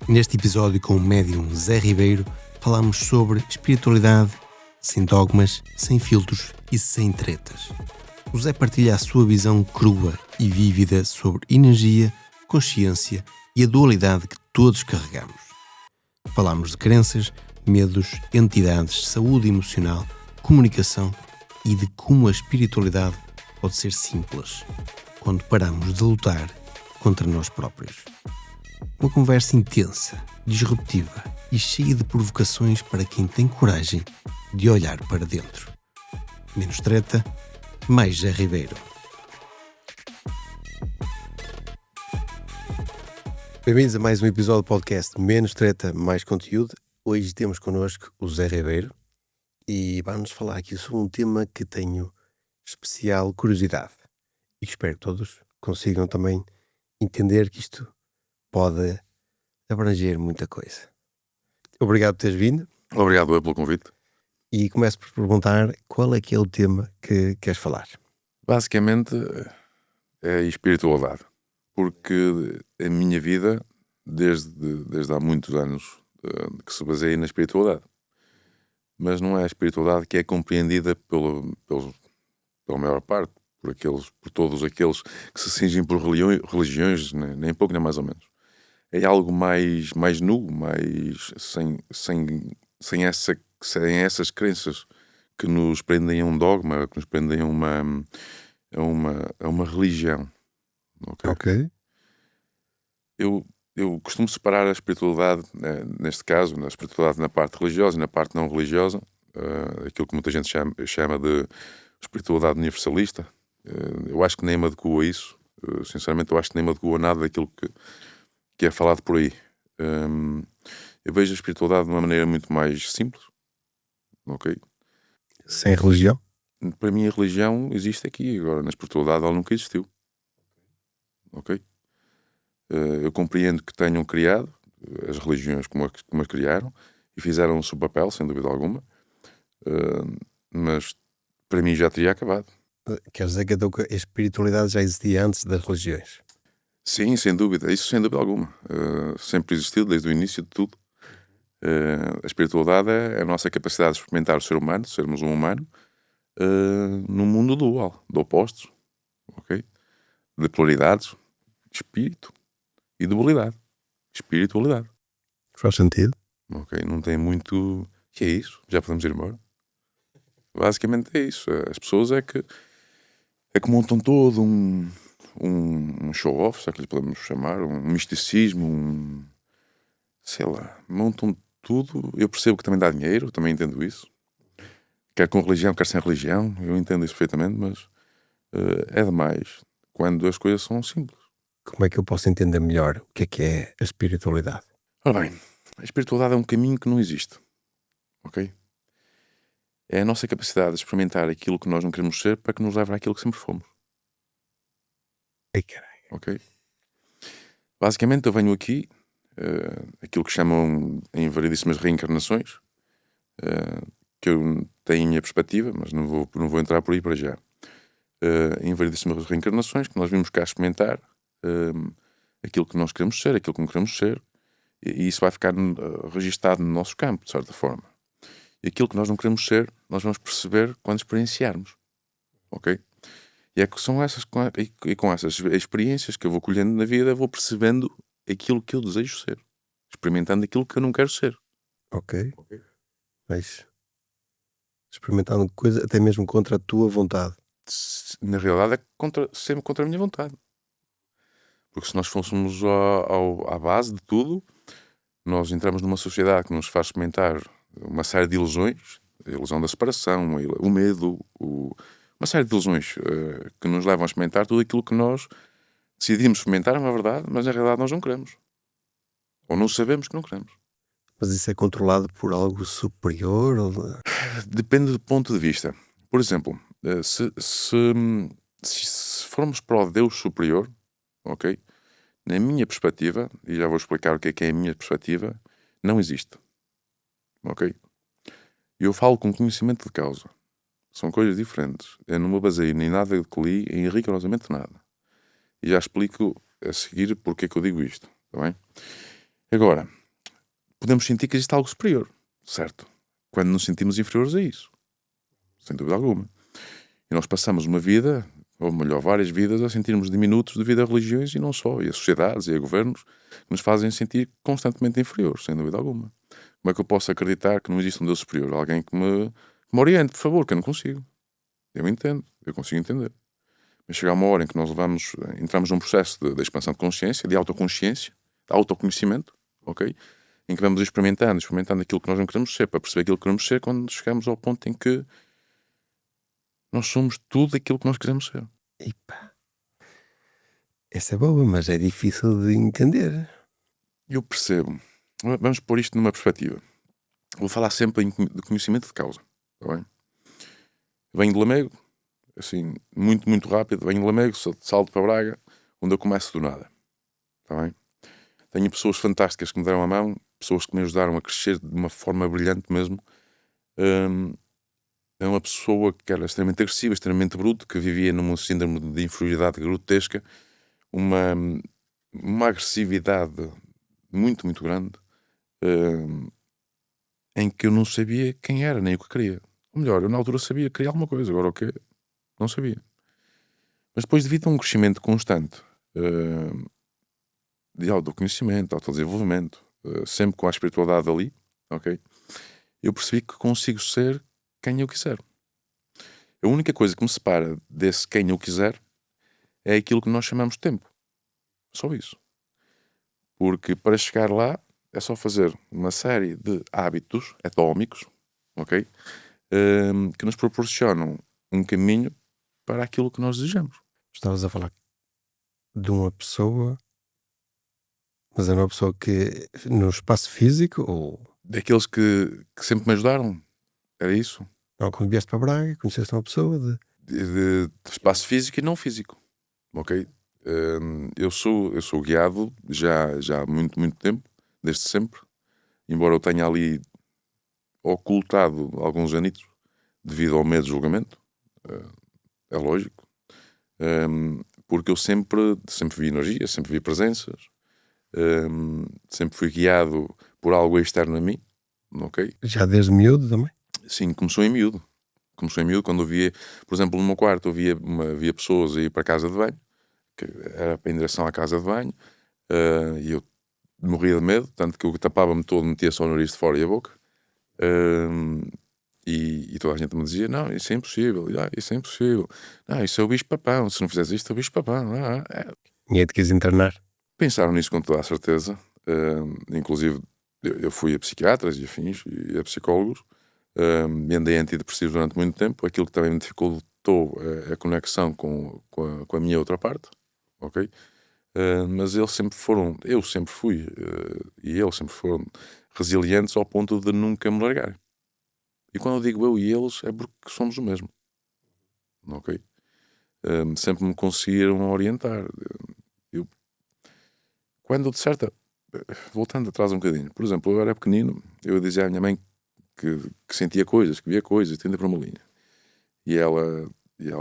Neste episódio com o médium Zé Ribeiro, falamos sobre espiritualidade sem dogmas, sem filtros e sem tretas. O Zé partilha a sua visão crua e vívida sobre energia, consciência e a dualidade que todos carregamos. Falamos de crenças, medos, entidades, saúde emocional, comunicação e de como a espiritualidade pode ser simples quando paramos de lutar contra nós próprios. Uma conversa intensa, disruptiva e cheia de provocações para quem tem coragem de olhar para dentro. Menos treta, mais Zé Ribeiro. Bem-vindos a mais um episódio do podcast Menos Treta, Mais Conteúdo. Hoje temos connosco o Zé Ribeiro e vamos falar aqui sobre um tema que tenho especial curiosidade e que espero que todos consigam também entender que isto pode abranger muita coisa. Obrigado por teres vindo. Obrigado pelo convite. E começo por perguntar qual é que é o tema que queres falar. Basicamente é a espiritualidade. Porque a minha vida, desde há muitos anos, que se baseia na espiritualidade. Mas não é a espiritualidade que é compreendida pela maior parte, por todos aqueles que se cingem por religiões, nem pouco nem mais ou menos. É algo mais nu, mais sem essas crenças que nos prendem a um dogma, que nos prendem a uma religião. Ok. Eu costumo separar a espiritualidade, neste caso, na espiritualidade na parte religiosa e na parte não religiosa, aquilo que muita gente chama de espiritualidade universalista. Eu acho que nem me adequo a isso. Sinceramente, eu acho que nem me adequo a nada daquilo que é falado por aí. Eu vejo a espiritualidade de uma maneira muito mais simples. Ok? Sem religião? Para mim a religião existe aqui. Agora, na espiritualidade ela nunca existiu. Ok? Eu compreendo que tenham criado as religiões como as criaram e fizeram o seu papel, sem dúvida alguma. Mas para mim já teria acabado. Quer dizer que a espiritualidade já existia antes das religiões? Sim, sem dúvida. Isso sem dúvida alguma. Sempre existiu, desde o início de tudo. A espiritualidade é a nossa capacidade de experimentar o ser humano, sermos um humano, num mundo dual, de opostos, ok? De polaridades, de espírito e dualidade, espiritualidade. Faz sentido? Ok, não tem muito... Que é isso? Já podemos ir embora? Basicamente é isso. As pessoas é que montam todo um show-off, se é que lhe podemos chamar, um misticismo, sei lá, montam tudo. Eu percebo que também dá dinheiro, também entendo isso. Quer com religião, quer sem religião, eu entendo isso perfeitamente, mas é demais quando as coisas são simples. Como é que eu posso entender melhor o que é a espiritualidade? Ora bem, a espiritualidade é um caminho que não existe, ok? É a nossa capacidade de experimentar aquilo que nós não queremos ser para que nos leve àquilo que sempre fomos. Ai, caralho. Ok? Basicamente eu venho aqui, aquilo que chamam em variedíssimas reencarnações, que eu tenho a minha perspectiva, mas não vou entrar por aí para já. Em variedíssimas reencarnações que nós vimos cá experimentar aquilo que nós queremos ser, aquilo que não queremos ser, e isso vai ficar registado no nosso campo, de certa forma. E aquilo que nós não queremos ser, nós vamos perceber quando experienciarmos. Ok? E é que são com essas experiências que eu vou colhendo na vida, vou percebendo aquilo que eu desejo ser. Experimentando aquilo que eu não quero ser. Ok. Mas experimentando coisa até mesmo contra a tua vontade. Na realidade é sempre contra a minha vontade. Porque se nós fôssemos à base de tudo, nós entramos numa sociedade que nos faz experimentar uma série de ilusões, a ilusão da separação, o medo, uma série de ilusões que nos levam a experimentar tudo aquilo que nós decidimos experimentar, na verdade, mas na realidade nós não queremos. Ou não sabemos que não queremos. Mas isso é controlado por algo superior? Ou... Depende do ponto de vista. Por exemplo, se formos para o Deus superior, ok? Na minha perspectiva, e já vou explicar o que é a minha perspectiva, não existe. Ok? Eu falo com conhecimento de causa. São coisas diferentes. Eu não me baseio nem nada que li, em rigorosamente nada. E já explico a seguir porque é que eu digo isto. Está bem? Agora, podemos sentir que existe algo superior. Certo? Quando nos sentimos inferiores a isso. Sem dúvida alguma. E nós passamos uma vida, ou melhor, várias vidas, a sentirmos diminutos devido a religiões e não só, e a sociedades e a governos que nos fazem sentir constantemente inferiores, sem dúvida alguma. Como é que eu posso acreditar que não existe um Deus superior? Alguém que me oriente, por favor, que eu não consigo. Eu entendo, eu consigo entender. Mas chega uma hora em que nós entramos num processo de expansão de consciência, de autoconsciência, de autoconhecimento, ok? Em que vamos experimentando aquilo que nós não queremos ser, para perceber aquilo que queremos ser, quando chegamos ao ponto em que nós somos tudo aquilo que nós queremos ser. Epa. Essa é boa, mas é difícil de entender. Eu percebo. Vamos pôr isto numa perspectiva. Vou falar sempre de conhecimento de causa. Está bem? Venho de Lamego, assim, muito, muito rápido. Venho de Lamego, salto para Braga, onde eu começo do nada. Está bem? Tenho pessoas fantásticas que me deram a mão, pessoas que me ajudaram a crescer de uma forma brilhante mesmo. É uma pessoa que era extremamente agressiva, extremamente bruta, que vivia numa síndrome de inferioridade grotesca, uma agressividade muito, muito grande, em que eu não sabia quem era, nem o que queria. Ou melhor, eu na altura sabia que queria alguma coisa, agora o quê? Não sabia. Mas depois, devido a um crescimento constante de autoconhecimento, de autodesenvolvimento, sempre com a espiritualidade ali, ok? Eu percebi que consigo ser quem eu quiser. A única coisa que me separa desse quem eu quiser é aquilo que nós chamamos de tempo. Só isso. Porque para chegar lá é só fazer uma série de hábitos atómicos, ok? Que nos proporcionam um caminho para aquilo que nós desejamos. Estavas a falar de uma pessoa, mas era uma pessoa que no espaço físico ou Daqueles que sempre me ajudaram, era isso. não, quando vieste para Braga, conheceste uma pessoa de De espaço físico e não físico, ok? Eu sou guiado já há muito, muito tempo, desde sempre, embora eu tenha ali ocultado alguns anitos devido ao medo de julgamento, é lógico, porque eu sempre vi energia, sempre vi presenças, sempre fui guiado por algo externo a mim, ok? já desde miúdo também? Sim, começou em miúdo. Quando eu via, por exemplo, no meu quarto, eu via pessoas a ir para a casa de banho, que era em direção à casa de banho, e eu morria de medo, tanto que eu tapava-me todo, metia só o nariz de fora e a boca, e toda a gente me dizia, não, isso é impossível, isso é impossível, não, isso é o bicho-papão, se não fizeres isto é o bicho-papão. Ninguém te quis internar? Pensaram nisso com toda a certeza, inclusive eu fui a psiquiatras e afins, e a psicólogos, e andei antidepressivos durante muito tempo, aquilo que também me dificultou a conexão com a minha outra parte, ok? Mas eu sempre fui, e eles sempre foram resilientes ao ponto de nunca me largarem. E quando eu digo eu e eles, é porque somos o mesmo, ok? Sempre me conseguiram orientar. Quando de certa... Voltando atrás um bocadinho, por exemplo, eu era pequenino, eu dizia à minha mãe que sentia coisas, que via coisas, tenda para uma linha. E ela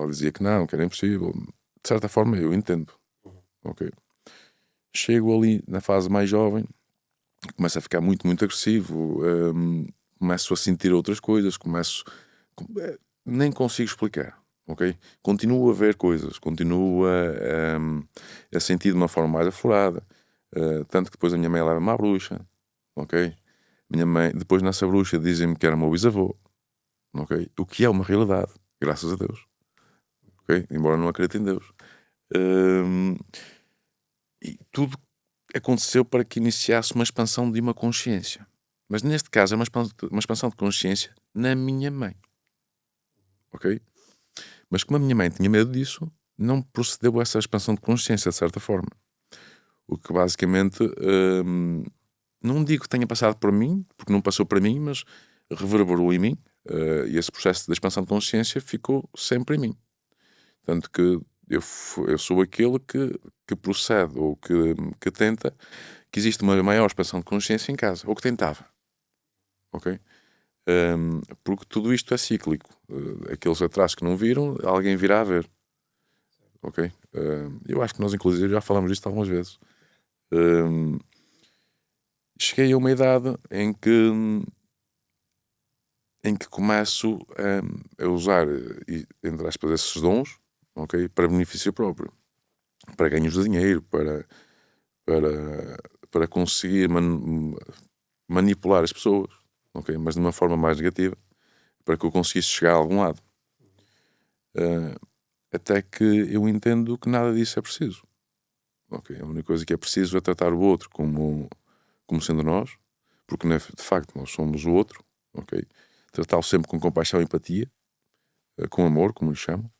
dizia que não, que era impossível. De certa forma, eu entendo. Ok. Chego ali na fase mais jovem, começo a ficar muito, muito agressivo, começo a sentir outras coisas, nem consigo explicar. Ok? Continuo a ver coisas, continuo a sentir de uma forma mais aflorada. Tanto que depois a minha mãe leva-me à bruxa. Ok? Minha mãe, depois nessa bruxa dizem-me que era o meu bisavô, ok? O que é uma realidade, graças a Deus, ok? Embora não acredite em Deus. E tudo aconteceu para que iniciasse uma expansão de uma consciência. Mas neste caso é uma expansão de consciência na minha mãe, ok? Mas como a minha mãe tinha medo disso, não procedeu a essa expansão de consciência, de certa forma. O que basicamente... não digo que tenha passado por mim, porque não passou para mim, mas reverberou em mim, e esse processo de expansão de consciência ficou sempre em mim. Tanto que eu sou aquele que procede, ou que tenta que existe uma maior expansão de consciência em casa, ou que tentava. Ok? Porque tudo isto é cíclico. Aqueles atrás que não viram, alguém virá a ver. Ok? Eu acho que nós, inclusive, já falamos disto algumas vezes. Cheguei a uma idade em que começo a usar, entre aspas, esses dons, ok? Para benefício próprio. Para ganhos de dinheiro, para conseguir manipular as pessoas, ok? Mas de uma forma mais negativa, para que eu conseguisse chegar a algum lado. Até que eu entendo que nada disso é preciso. Okay? A única coisa que é preciso é tratar o outro como sendo nós, porque de facto nós somos o outro, ok? Tratá-lo sempre com compaixão e empatia, com amor, como lhe chamam,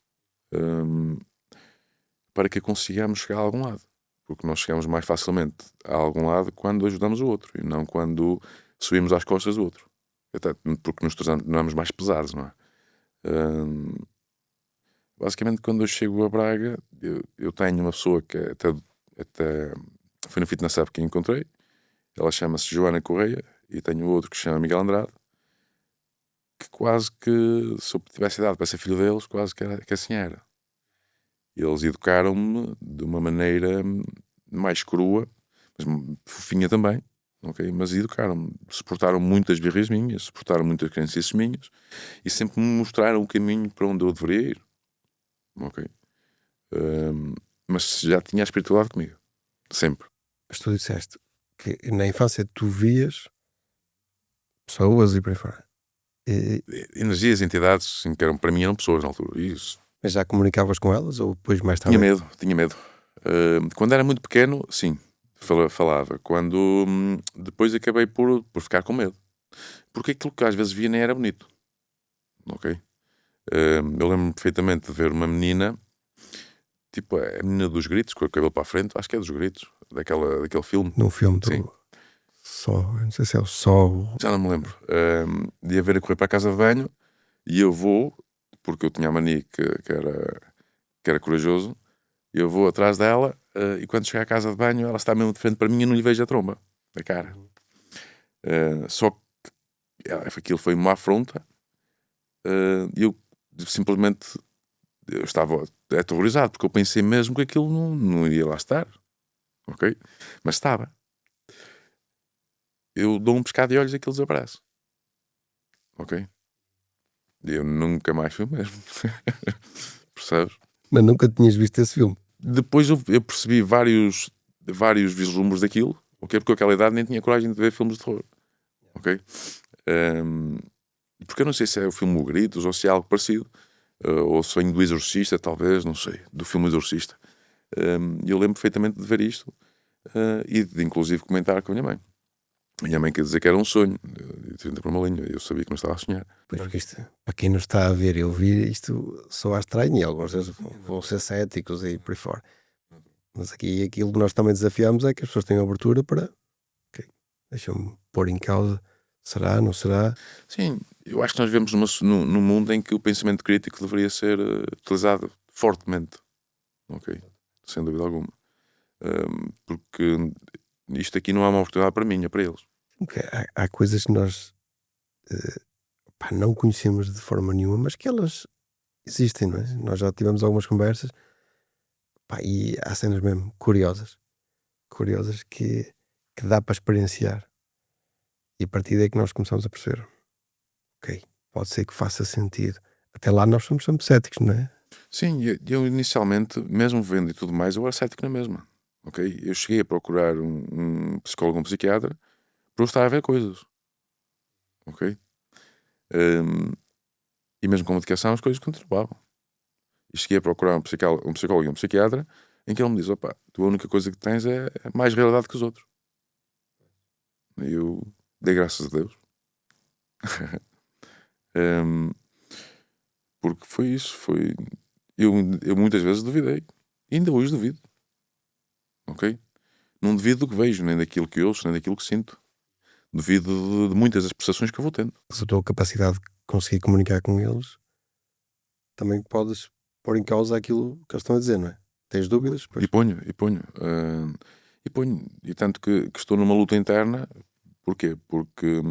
para que consigamos chegar a algum lado. Porque nós chegamos mais facilmente a algum lado quando ajudamos o outro e não quando subimos às costas do outro. Até porque nos tornamos mais pesados, não é? Basicamente, quando eu chego a Braga, eu tenho uma pessoa que até foi no Fitness Hub que encontrei. Ela chama-se Joana Correia e tenho outro que se chama Miguel Andrade, que quase que, se eu tivesse dado para ser filho deles, quase que assim era. Eles educaram-me de uma maneira mais crua, mas fofinha também, ok? Mas educaram-me, suportaram muitas birras minhas, suportaram muitas crenças minhas e sempre me mostraram o caminho para onde eu deveria ir, ok? Mas já tinha a espiritualidade comigo, sempre. Mas tu disseste que na infância tu vias pessoas e por aí fora. Energias, entidades, assim, que para mim eram pessoas na altura. Isso. Mas já comunicavas com elas ou depois mais tarde? Tinha medo. Quando era muito pequeno, sim, falava. Quando depois acabei por ficar com medo. Porque aquilo que às vezes via nem era bonito. Ok? Eu lembro-me perfeitamente de ver uma menina, tipo a menina dos gritos, com o cabelo para a frente, acho que é dos gritos, daquele filme. Num filme do Sim. não sei se é o Sol. Já não me lembro. De haver a correr para a casa de banho e eu vou, porque eu tinha a mania que era corajoso, eu vou atrás dela e quando chego à casa de banho ela está mesmo de frente para mim e eu não lhe vejo a tromba, a cara. Só que aquilo foi uma afronta e eu simplesmente eu estava aterrorizado porque eu pensei mesmo que aquilo não iria lá estar, ok? Mas estava. Eu dou um pescado de olhos e aquilo desaparece, ok? Eu nunca mais fui o mesmo. Percebes? Mas nunca tinhas visto esse filme? Depois eu percebi vários vislumbres daquilo, ok? Porque com aquela idade nem tinha coragem de ver filmes de terror, ok? Porque eu não sei se é o filme O Gritos ou se é algo parecido, ou Sonho do Exorcista, talvez, não sei, do filme Exorcista. Eu lembro perfeitamente de ver isto e de inclusive comentar com a minha mãe. A minha mãe quer dizer que era um sonho, de para uma linha, eu sabia que não estava a sonhar. Pois, porque isto, para quem não está a ver e ouvir, isto soa estranho e alguns deles vão ser céticos e por aí fora. Mas aqui aquilo que nós também desafiamos é que as pessoas tenham abertura para deixam-me pôr em causa, será, não será? Sim, eu acho que nós vivemos num mundo em que o pensamento crítico deveria ser utilizado fortemente, ok? Sem dúvida alguma. Porque isto aqui não é uma oportunidade para mim, é para eles. Porque há coisas que nós não conhecemos de forma nenhuma, mas que elas existem, não é? Nós já tivemos algumas conversas e há cenas mesmo curiosas que dá para experienciar, e a partir daí que nós começamos a perceber, ok, pode ser que faça sentido. Até lá nós somos sempre céticos, não é? Sim, eu inicialmente, mesmo vendo e tudo mais, eu era cético na mesma, ok? Eu cheguei a procurar um psicólogo, um psiquiatra, para eu estar a ver coisas, ok? E mesmo com medicação as coisas continuavam. E cheguei a procurar um psicólogo e um psiquiatra em que ele me diz, opa, tu a única coisa que tens é mais realidade que os outros. E eu dei graças a Deus. Porque foi isso, eu muitas vezes duvidei. E ainda hoje duvido. Ok? Não duvido do que vejo, nem daquilo que ouço, nem daquilo que sinto. Duvido de muitas das prestações que eu vou tendo. Se a tua capacidade de conseguir comunicar com eles, também podes pôr em causa aquilo que eles estão a dizer, não é? Tens dúvidas? Pois. E ponho. E tanto que estou numa luta interna. Porquê? Porque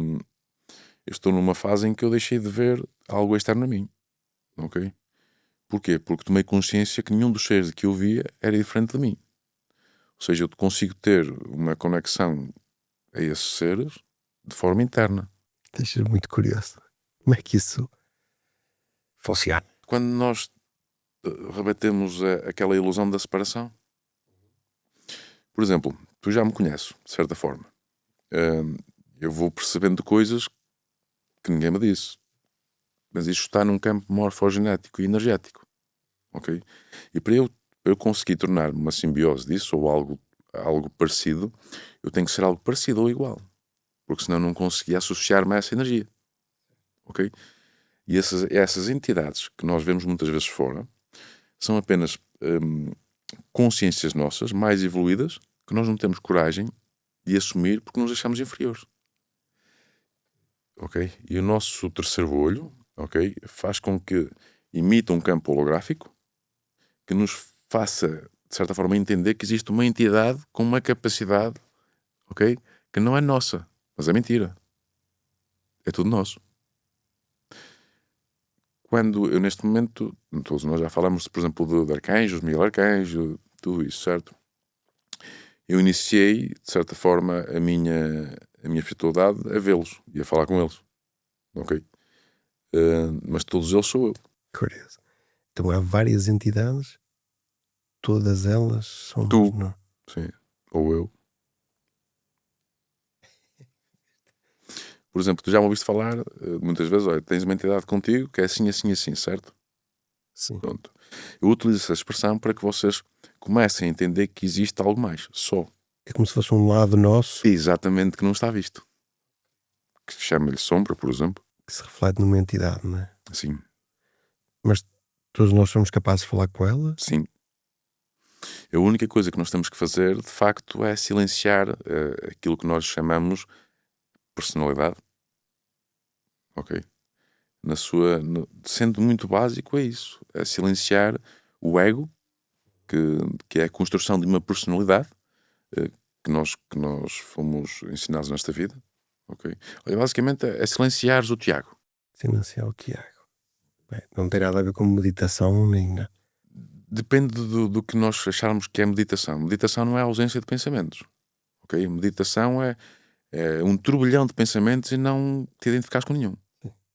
eu estou numa fase em que eu deixei de ver algo externo a mim. Ok? Porquê? Porque tomei consciência que nenhum dos seres que eu via era diferente de mim. Ou seja, eu consigo ter uma conexão a esses seres de forma interna. Deixa muito curioso. Como é que isso funciona? Quando nós rebatemos aquela ilusão da separação. Por exemplo, tu já me conheces, de certa forma. Eu vou percebendo coisas que ninguém me disse. Mas isto está num campo morfogenético e energético. Ok? E para eu conseguir tornar uma simbiose disso, ou algo parecido, eu tenho que ser algo parecido ou igual. Porque senão não conseguia associar-me a essa energia. Ok? E essas entidades que nós vemos muitas vezes fora são apenas consciências nossas, mais evoluídas, que nós não temos coragem de assumir porque nos achamos inferiores. Ok? E o nosso terceiro olho, ok, faz com que imita um campo holográfico que nos faça, de certa forma, entender que existe uma entidade com uma capacidade, ok, que não é nossa, mas é mentira. É tudo nosso. Quando eu, neste momento, todos nós já falamos, por exemplo, de arcanjos, Miguel Arcanjo, tudo isso, certo? Eu iniciei, de certa forma, a minha espiritualidade a vê-los e a falar com eles. Ok? Mas todos eles sou eu. Curioso. Então há várias entidades, todas elas somos Tu. nós. Sim. Ou eu. Por exemplo, tu já me ouviste falar muitas vezes, olha, tens uma entidade contigo que é assim, assim, assim, certo? Sim. Pronto. Eu utilizo essa expressão para que vocês comecem a entender que existe algo mais, só. É como se fosse um lado nosso Exatamente, que não está visto. Que chama-lhe sombra, por exemplo. que se reflete numa entidade, não é? Sim. Mas todos nós somos capazes de falar com ela? Sim. A única coisa que nós temos que fazer, de facto, é silenciar aquilo que nós chamamos personalidade. Ok? Sendo muito básico, é isso. É silenciar o ego, que é a construção de uma personalidade que nós fomos ensinados nesta vida. Ok? Olha, basicamente é silenciares o Tiago. Silenciar o Tiago. Bem, não tem nada a ver com meditação nem nada. Depende do que nós acharmos que é meditação. Meditação não é a ausência de pensamentos. Ok? Meditação é um turbilhão de pensamentos e não te identificares com nenhum.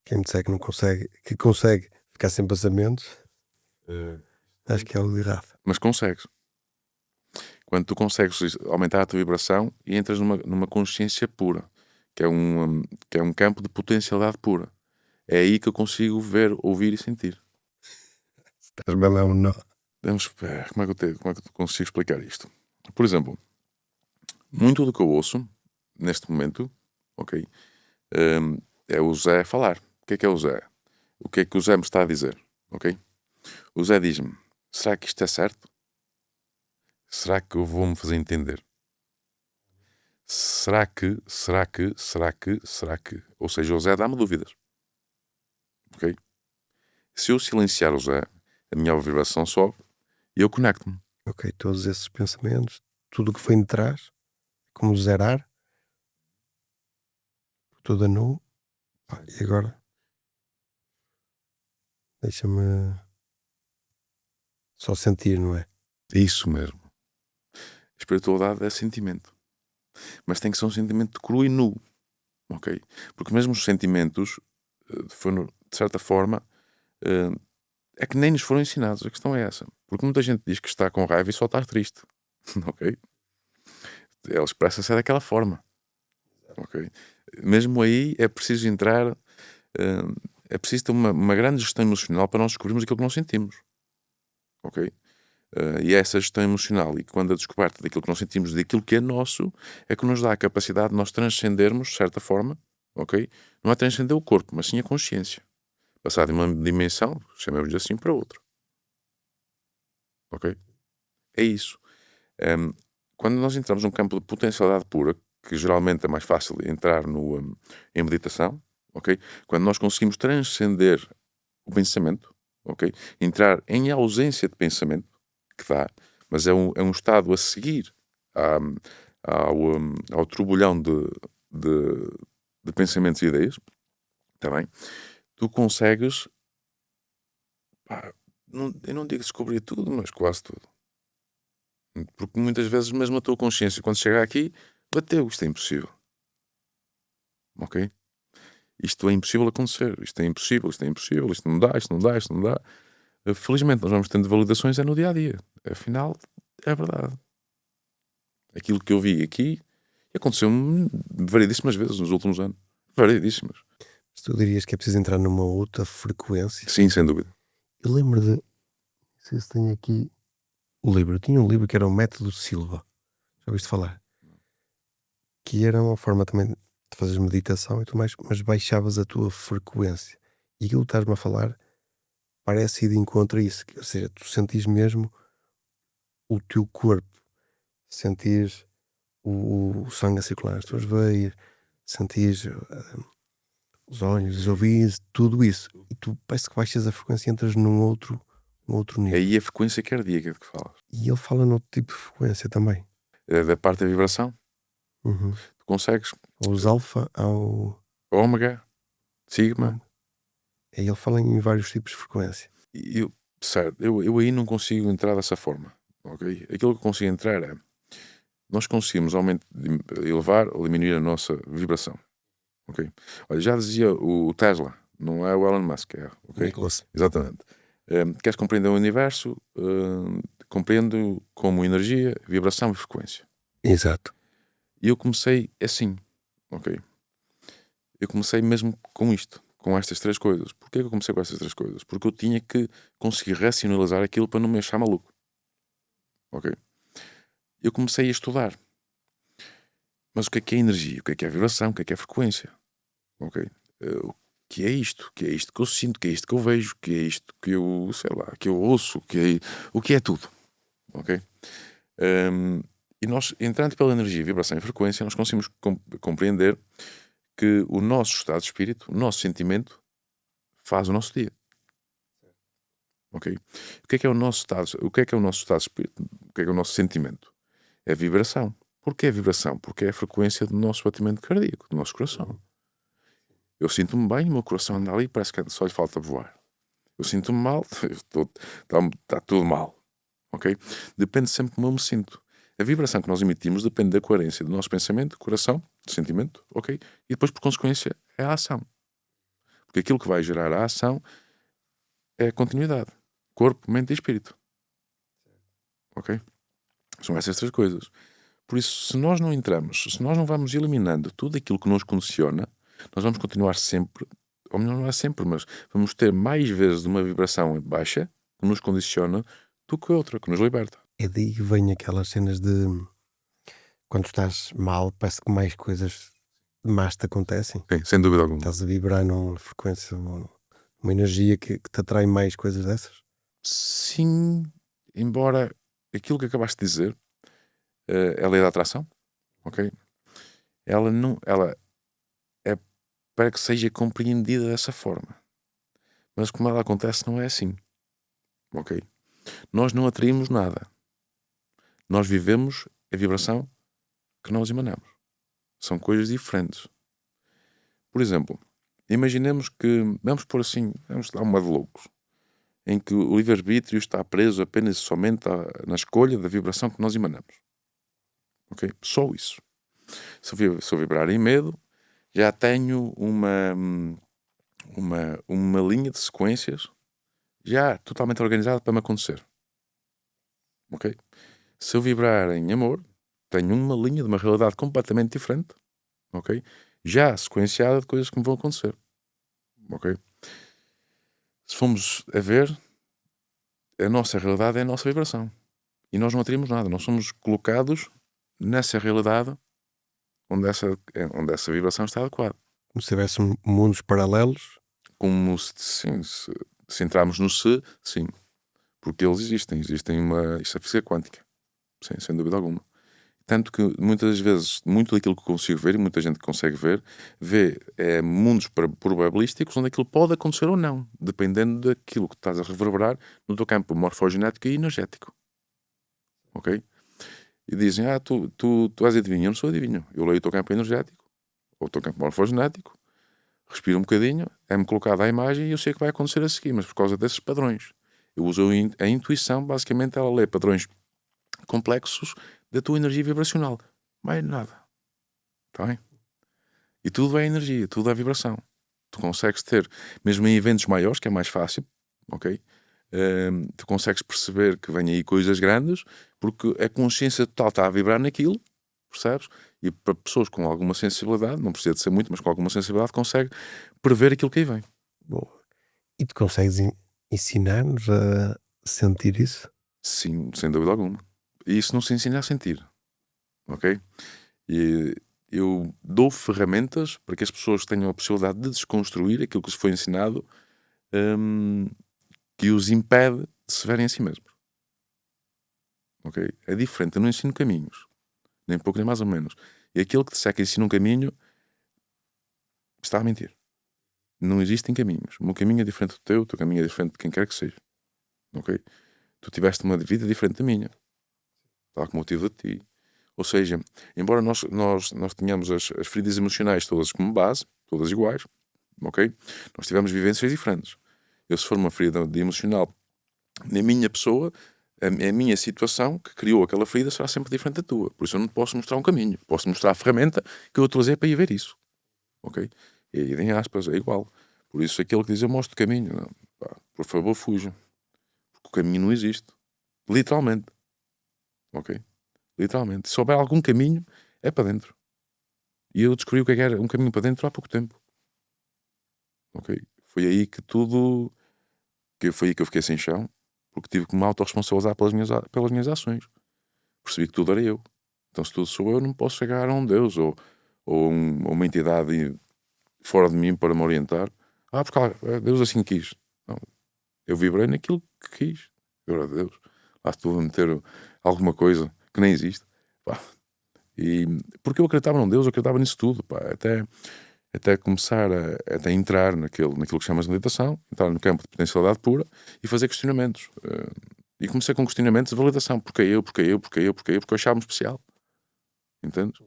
Quem me disser que não consegue, que consegue ficar sem pensamentos, acho que é o de errado. Mas consegues. Quando tu consegues aumentar a tua vibração e entras numa consciência pura, que é um campo de potencialidade pura. É aí que eu consigo ver, ouvir e sentir. Estás bem lá ou não? Como é que eu consigo explicar isto? Por exemplo, muito do que eu ouço neste momento, ok, é o Zé falar. O que é o Zé? O que é que o Zé me está a dizer? Ok? O Zé diz-me: será que isto é certo? Será que eu vou-me fazer entender? Será que? Ou seja, o Zé dá-me dúvidas. Ok? Se eu silenciar o Zé, a minha vibração sobe e eu conecto-me. Ok, todos esses pensamentos, tudo o que foi de trás, como zerar, tudo a nu. Pá, e agora? Deixa-me só sentir, não é? É isso mesmo. Espiritualidade é sentimento. Mas tem que ser um sentimento cru e nu. Ok? Porque mesmo os sentimentos, de certa forma, é que nem nos foram ensinados. A questão é essa. Porque muita gente diz que está com raiva e só está triste. Ok? Ela expressa-se daquela forma. Ok? Mesmo aí é preciso entrar, é preciso ter uma grande gestão emocional para nós descobrirmos aquilo que nós sentimos. Ok? E essa gestão emocional, e quando a descoberta daquilo que nós sentimos, daquilo que é nosso, é que nos dá a capacidade de nós transcendermos, de certa forma, ok? Não é transcender o corpo, mas sim a consciência. Passar de uma dimensão, chamemos-lhe assim, para outra. Ok? É isso. Quando nós entramos num campo de potencialidade pura, que geralmente é mais fácil entrar em meditação, ok? Quando nós conseguimos transcender o pensamento, ok? Entrar em ausência de pensamento, que dá, mas é um estado a seguir ao turbilhão de pensamentos e ideias, Está bem? Tu consegues, pá, eu não digo descobrir tudo, mas quase tudo. Porque muitas vezes mesmo a tua consciência, quando chega aqui, bateu, isto é impossível. Ok? Isto é impossível acontecer, isto é impossível, isto é impossível, isto não dá, isto não dá, isto não dá. Felizmente nós vamos tendo validações no dia-a-dia. Afinal, é verdade. Aquilo que eu vi aqui aconteceu-me variedíssimas vezes nos últimos anos. Variedíssimas. Mas tu dirias que é preciso entrar numa outra frequência? Sim, sem dúvida. Eu lembro de, não sei se tenho aqui o livro, eu tinha um livro que era o Método Silva, já ouviste falar? Que era uma forma também de fazeres meditação e tudo mais, mas baixavas a tua frequência. E aquilo que estás-me a falar parece ir de encontro a isso, ou seja, tu sentis mesmo o teu corpo, sentis o sangue a circular nas tuas veias, sentis os olhos, os ouvidos, tudo isso. E tu parece que baixas a frequência e entras num outro nível. É aí a frequência cardíaca de que falas. E ele fala noutro tipo de frequência também. É da parte da vibração. Uhum. Tu consegues Aos alfa, ao... ômega, sigma. Aí ele fala em vários tipos de frequência. E eu aí não consigo entrar dessa forma. Ok? Aquilo que eu consigo entrar é nós conseguimos elevar ou diminuir a nossa vibração. Ok? Olha, já dizia o Tesla, não é o Elon Musk, é, ok? Nicholas. Exatamente. Queres compreender o universo? Compreendo como energia, vibração e frequência. Exato. E eu comecei assim, ok? Eu comecei mesmo com isto, com estas três coisas. Porquê que eu comecei com estas três coisas? Porque eu tinha que conseguir racionalizar aquilo para não me achar maluco. Ok? Eu comecei a estudar. Mas o que é energia? O que é vibração? O que é frequência? Ok? O que é isto? O que é isto que eu sinto? O que é isto que eu vejo? O que é isto que eu, sei lá, que eu ouço? O que é tudo? Ok? E nós, entrando pela energia, vibração e frequência, nós conseguimos compreender que o nosso estado de espírito, o nosso sentimento, faz o nosso dia. Ok? O que é o nosso estado? O que é o nosso estado de espírito? O que é o nosso sentimento? É vibração. Porquê é vibração? Porque é a frequência do nosso batimento cardíaco, do nosso coração. Eu sinto-me bem, o meu coração anda ali, parece que só lhe falta voar. Eu sinto-me mal, está tudo mal. Ok? Depende sempre como eu me sinto. A vibração que nós emitimos depende da coerência do nosso pensamento, coração, sentimento, ok? E depois, por consequência, é a ação. Porque aquilo que vai gerar a ação é a continuidade. Corpo, mente e espírito. Ok? São essas três coisas. Por isso, se nós não entramos, se nós não vamos eliminando tudo aquilo que nos condiciona, nós vamos continuar sempre, ou melhor, não é sempre, mas vamos ter mais vezes uma vibração baixa que nos condiciona do que outra, que nos liberta. É daí que vem aquelas cenas de quando estás mal, parece que mais coisas más te acontecem. Sim, sem dúvida alguma. Estás a vibrar numa frequência, uma energia que te atrai mais coisas dessas. Sim, embora aquilo que acabaste de dizer é a lei da atração, ok? Ela é para que seja compreendida dessa forma. Mas como ela acontece, não é assim, ok? Nós não atraímos nada. Nós vivemos a vibração que nós emanamos. São coisas diferentes. Por exemplo, imaginemos que, vamos pôr assim, vamos dar uma de loucos, em que o livre-arbítrio está preso apenas e somente na escolha da vibração que nós emanamos. Ok? Só isso. Se eu vibrar em medo, já tenho uma linha de sequências já totalmente organizada para me acontecer. Ok? Se eu vibrar em amor, tenho uma linha de uma realidade completamente diferente, ok? Já sequenciada de coisas que me vão acontecer, ok? Se formos a ver, a nossa realidade é a nossa vibração. E nós não atraímos nada. Nós somos colocados nessa realidade onde essa vibração está adequada. Como se tivesse mundos paralelos. Como se entrarmos no sim. Porque eles existem. Isto é física quântica. Sim, sem dúvida alguma. Tanto que muitas vezes, muito daquilo que consigo ver, e muita gente consegue ver, vê mundos probabilísticos onde aquilo pode acontecer ou não, dependendo daquilo que estás a reverberar no teu campo morfogenético e energético. Ok? E dizem, tu és adivinho. Eu não sou adivinho. Eu leio o teu campo energético, ou o teu campo morfogenético, respiro um bocadinho, é-me colocada a imagem e eu sei o que vai acontecer a seguir, mas por causa desses padrões. Eu uso a intuição, basicamente ela lê padrões complexos da tua energia vibracional. Mais nada. Está bem? E tudo é energia, tudo é vibração. Tu consegues ter, mesmo em eventos maiores, que é mais fácil, ok? Tu consegues perceber que vem aí coisas grandes, porque a consciência total está a vibrar naquilo, percebes? E para pessoas com alguma sensibilidade, não precisa de ser muito, mas com alguma sensibilidade, consegue prever aquilo que aí vem. Bom, e tu consegues ensinar-nos a sentir isso? Sim, sem dúvida alguma. E isso não se ensina a sentir, ok? E eu dou ferramentas para que as pessoas tenham a possibilidade de desconstruir aquilo que lhes foi ensinado, que os impede de se verem a si mesmos. Ok? É diferente, eu não ensino caminhos, nem pouco nem mais ou menos. E aquele que disser que ensina um caminho está a mentir. Não existem caminhos. O meu caminho é diferente do teu, o teu caminho é diferente de quem quer que seja. Ok? Tu tiveste uma vida diferente da minha, tal como eu tive de ti. Ou seja, embora nós tenhamos as feridas emocionais todas como base, todas iguais, ok? Nós tivemos vivências diferentes. Eu, se for uma ferida de emocional na minha pessoa, a minha situação que criou aquela ferida será sempre diferente da tua. Por isso eu não te posso mostrar um caminho. Posso mostrar a ferramenta que eu utilizei para ir ver isso. Ok? E aí, em aspas, é igual. Por isso aquele que diz eu mostro o caminho. Não, pá, por favor, fuja. Porque o caminho não existe. Literalmente. Ok? Literalmente. Se houver algum caminho, é para dentro. E eu descobri o que era um caminho para dentro há pouco tempo. Ok? Foi aí que tudo... Foi aí que eu fiquei sem chão. Porque tive que me autorresponsabilizar pelas minhas ações. Percebi que tudo era eu. Então se tudo sou eu, não posso chegar a um Deus ou uma entidade fora de mim para me orientar. Porque Deus assim quis. Não. Eu vibrei naquilo que quis. Glória a Deus. Lá estou a meter alguma coisa que nem existe. Pá. E porque eu acreditava num Deus, eu acreditava nisso tudo. Pá. Até começar até entrar naquilo que chamas de meditação, entrar no campo de potencialidade pura e fazer questionamentos. E comecei com questionamentos de validação. Porque eu achava-me especial. Entendes?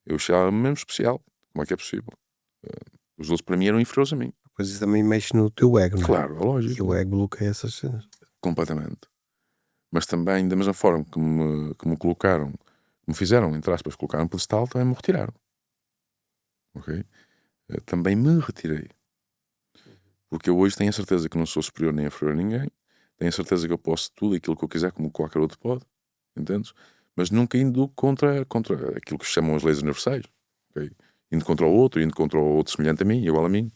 Eu achava-me mesmo especial. Como é que é possível? Os outros para mim eram inferiores a mim. Pois isso também mexe no teu ego, não é? Claro, é lógico. E o ego bloqueia essas cenas. Completamente. Mas também, da mesma forma que me colocaram, que me fizeram, entre aspas, colocar um pedestal, também me retiraram. Ok? Também me retirei. Porque eu hoje tenho a certeza que não sou superior nem inferior a ninguém. Tenho a certeza que eu posso tudo aquilo que eu quiser, como qualquer outro pode. Entendes? Mas nunca indo contra aquilo que chamam as leis universais. Okay? Indo contra o outro, indo contra o outro semelhante a mim, igual a mim.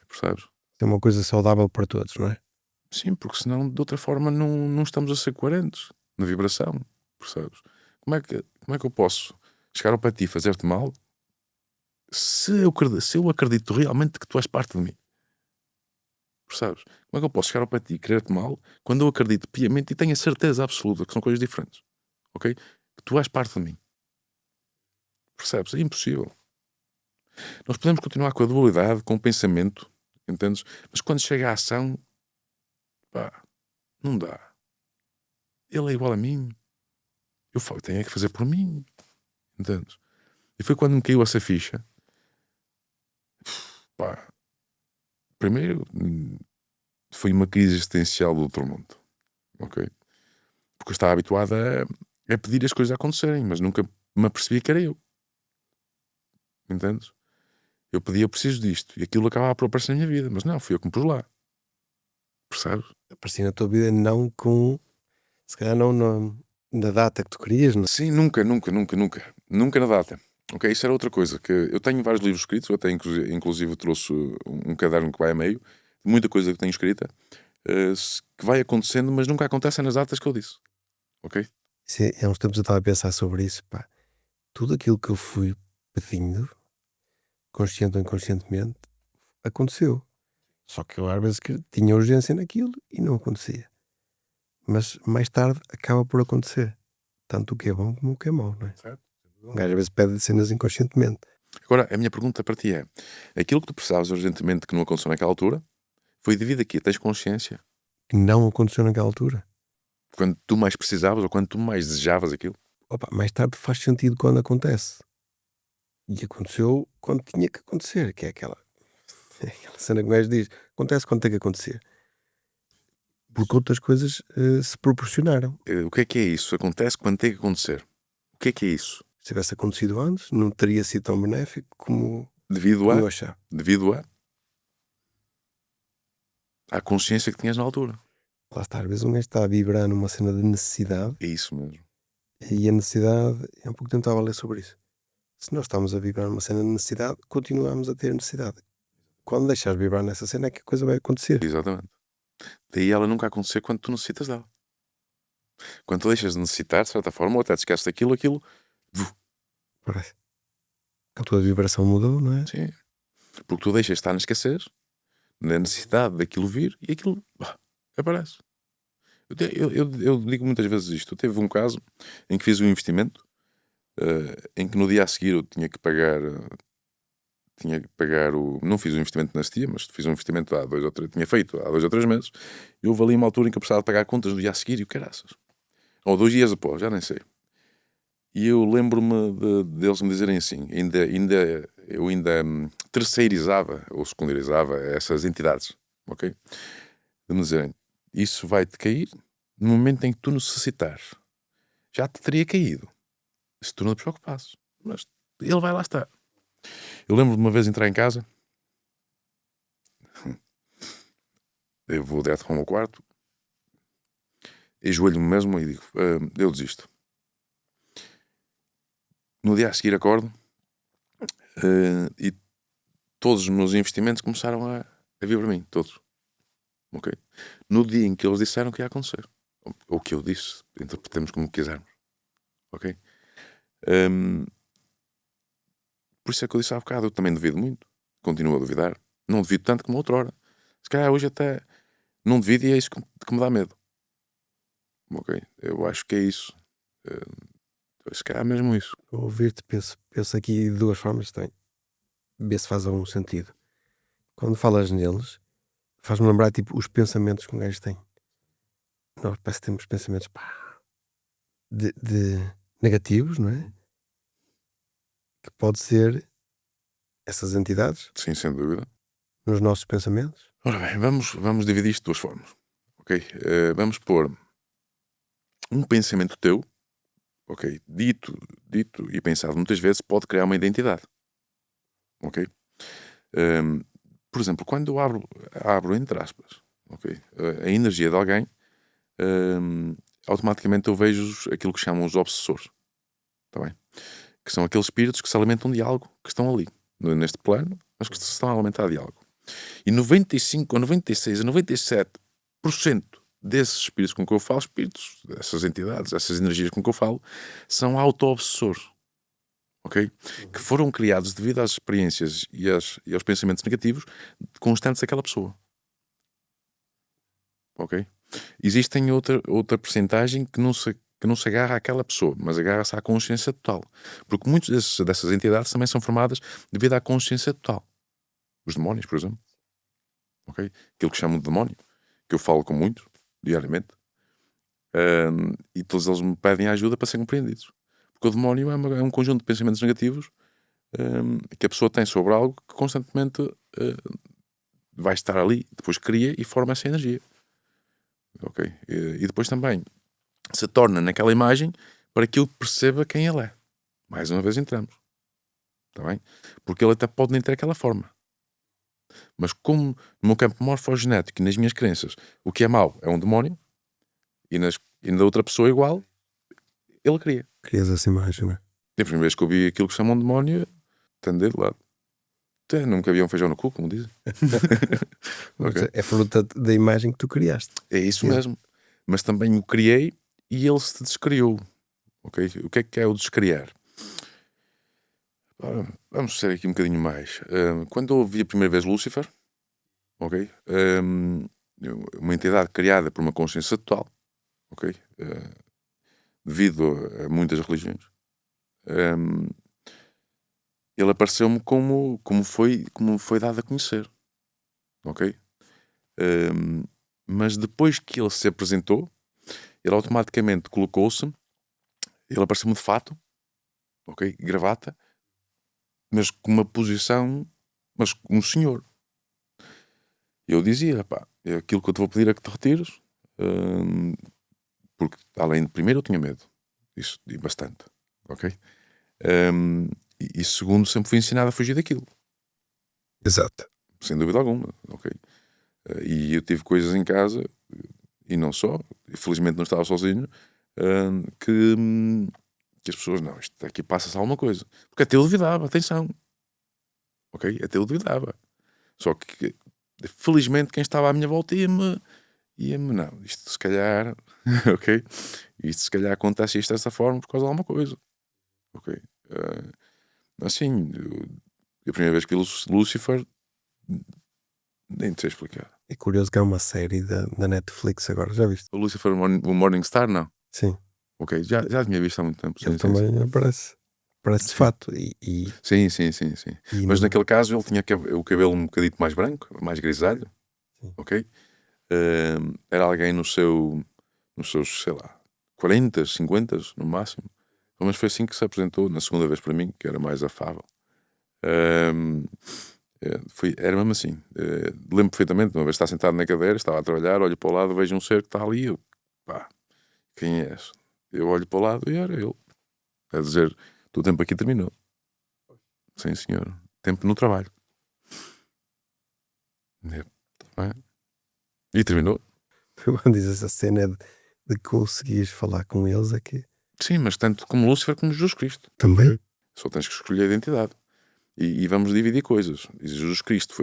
Percebes? É uma coisa saudável para todos, não é? Sim, porque senão de outra forma não estamos a ser coerentes na vibração. Percebes? Como é que eu posso chegar ao pé de ti e fazer-te mal se eu acredito realmente que tu és parte de mim? Percebes? Como é que eu posso chegar ao pé de ti e querer-te mal quando eu acredito piamente e tenho a certeza absoluta que são coisas diferentes? Ok? Que tu és parte de mim. Percebes? É impossível. Nós podemos continuar com a dualidade, com o pensamento, entendes? Mas quando chega à ação, pá, não dá. Ele é igual a mim. Eu tenho é que fazer por mim. Entendes? E foi quando me caiu essa ficha. Pá, primeiro, foi uma crise existencial do outro mundo. Ok? Porque eu estava habituado a pedir as coisas a acontecerem, mas nunca me apercebi que era eu. Entendes? Eu pedi, eu preciso disto. E aquilo acabava por aparecer na minha vida. Mas não, fui eu que me pus lá. Percebes? Aparecia na tua vida não com... Se calhar não na data que tu querias, não? Sim, nunca. Nunca na data. Ok? Isso era outra coisa. Que eu tenho vários livros escritos. Eu até inclusive trouxe um caderno que vai a meio. Muita coisa que tenho escrita. Que vai acontecendo, mas nunca acontece nas datas que eu disse. Ok? Há uns tempos eu estava a pensar sobre isso. Pá. Tudo aquilo que eu fui pedindo, consciente ou inconscientemente, aconteceu. Só que eu às vezes tinha urgência naquilo e não acontecia. Mas mais tarde acaba por acontecer. Tanto o que é bom como o que é mau, não é? Certo. Um gajo às vezes pede cenas inconscientemente. Agora, a minha pergunta para ti é: aquilo que tu precisavas urgentemente que não aconteceu naquela altura, foi devido a quê? Tens consciência? Que não aconteceu naquela altura. Quando tu mais precisavas ou quando tu mais desejavas aquilo? Opa, mais tarde faz sentido quando acontece. E aconteceu quando tinha que acontecer, que é aquela... Aquela cena que o gajo diz, acontece quando tem que acontecer. Porque outras coisas se proporcionaram. O que é isso? Acontece quando tem que acontecer. O que é isso? Se tivesse acontecido antes, não teria sido tão benéfico como Devido eu a, achava. devido a, à consciência que tinhas na altura. Lá está, às vezes um gajo está a vibrar numa cena de necessidade, É isso mesmo. e a necessidade, é um pouco tentava ler sobre isso. Se nós estamos a vibrar numa cena de necessidade, continuamos a ter necessidade. Quando deixares de vibrar nessa cena é que a coisa vai acontecer. Exatamente. Daí ela nunca acontecer quando tu necessitas dela. Quando tu deixas de necessitar, de certa forma, ou até te esqueces daquilo, Parece. A tua vibração mudou, não é? sim. Porque tu deixas de estar na escassez, na necessidade daquilo vir, e aquilo aparece. Eu digo muitas vezes isto. Eu teve um caso em que fiz um investimento, em que no dia a seguir eu tinha que pagar o. Não fiz um investimento na Estia, mas fiz um investimento há 2 ou 3. Tinha feito há 2 ou 3 meses. E houve ali uma altura em que eu precisava de pagar contas no dia a seguir e o caraças. Ou 2 dias após, já nem sei. E eu lembro-me deles me dizerem assim: eu ainda terceirizava ou secundarizava essas entidades, ok? De me dizerem: isso vai-te cair no momento em que tu necessitares. Já te teria caído se tu não te preocupasses, mas ele vai lá estar. Eu lembro de uma vez entrar em casa, eu vou direto para o meu quarto, ajoelho-me mesmo e digo: eu desisto. No dia a seguir acordo e todos os meus investimentos começaram a vir para mim, todos. Ok? No dia em que eles disseram que ia acontecer, ou que eu disse, interpretemos como quisermos. Ok? Por isso é que eu disse há bocado, eu também duvido muito, continuo a duvidar, não duvido tanto como outrora. Se calhar hoje até não duvido e é isso que me dá medo. Ok? Eu acho que é isso. Se calhar é mesmo isso. Ao ouvir-te, penso aqui de duas formas. Vê se faz algum sentido. Quando falas neles, faz-me lembrar tipo os pensamentos que um gajo tem. Nós parece que temos pensamentos de negativos, não é? Que pode ser essas entidades Sim, sem dúvida. nos nossos pensamentos. Ora bem, vamos dividir isto de 2 formas. Ok? Vamos pôr um pensamento teu, ok? Dito e pensado muitas vezes, pode criar uma identidade. Ok? Por exemplo, quando eu abro entre aspas, ok? A energia de alguém, automaticamente eu vejo aquilo que chamam os obsessores. Está bem? Que são aqueles espíritos que se alimentam de algo que estão ali, neste plano, mas que se estão a alimentar de algo. E 95, ou 96, ou 97% desses espíritos com que eu falo, espíritos, essas entidades, essas energias com que eu falo, são auto-obsessores. Ok? Que foram criados devido às experiências e aos pensamentos negativos constantes daquela pessoa. Ok? Existem outra percentagem que não se agarra àquela pessoa, mas agarra-se à consciência total. Porque muitas dessas entidades também são formadas devido à consciência total. Os demónios, por exemplo. Ok? Aquilo que chamam de demónio, que eu falo com muitos, diariamente, e todos eles me pedem ajuda para serem compreendidos. Porque o demónio é um conjunto de pensamentos negativos que a pessoa tem sobre algo que constantemente vai estar ali, depois cria e forma essa energia. Ok? E depois também se torna naquela imagem para que ele perceba quem ele é. Mais uma vez entramos. Está bem? Porque ele até pode nem ter aquela forma. Mas como no meu campo morfogenético e nas minhas crenças, o que é mau é um demónio, e na outra pessoa igual, ele cria. Crias essa imagem, não é? E a primeira vez que eu vi aquilo que chamam de demónio, tendei de lado. Até nunca havia um feijão no cu, como dizem. Okay? É fruto da imagem que tu criaste. É isso mesmo. Mas também o criei e ele se descriou. Okay? O que é o descriar? Vamos ser aqui um bocadinho mais. Quando eu ouvi a primeira vez Lúcifer, ok? Uma entidade criada por uma consciência total, ok? Devido a muitas religiões, ele apareceu-me como foi dado a conhecer, ok? Mas depois que ele se apresentou, ele automaticamente colocou-se, ele apareceu-me de fato, ok? Gravata, mas com uma posição, mas um senhor, eu dizia, pá, aquilo que eu te vou pedir é que te retires, porque além de, primeiro eu tinha medo, isso, e bastante, ok? E segundo, sempre fui ensinado a fugir daquilo, Exato. sem dúvida alguma, ok? E eu tive coisas em casa, e não só, infelizmente não estava sozinho, que as pessoas, não, isto aqui passa-se alguma coisa, porque até eu duvidava, atenção, ok? Até eu duvidava, só que felizmente quem estava à minha volta ia-me, não, isto se calhar, ok? Isto se calhar acontece isto dessa forma por causa de alguma coisa, ok? Assim, a primeira vez que vi Lucifer, nem te sei explicar. É curioso que é uma série da Netflix agora, já viste? O Lucifer, o Morningstar, não? Sim. Ok, já tinha visto há muito tempo. Ele Sim, também sim. aparece de Sim. fato. Sim. Mas no- naquele caso ele tinha o cabelo um bocadito mais branco, mais grisalho, Sim. ok? Era alguém nos seus, sei lá, 40, 50 no máximo. Mas foi assim que se apresentou na segunda vez para mim, que era mais afável. Era mesmo assim. Lembro perfeitamente, uma vez está sentado na cadeira, estava a trabalhar, olho para o lado, vejo um ser que está ali, eu, pá, quem és? Eu olho para o lado e era ele. A dizer, o teu tempo aqui terminou. Sim, senhor. Tempo no trabalho. Tá bem. E terminou. Quando diz essa cena de conseguires falar com eles, é que Sim, mas tanto como Lúcifer como Jesus Cristo. também. Só tens que escolher a identidade. E vamos dividir coisas. E Jesus Cristo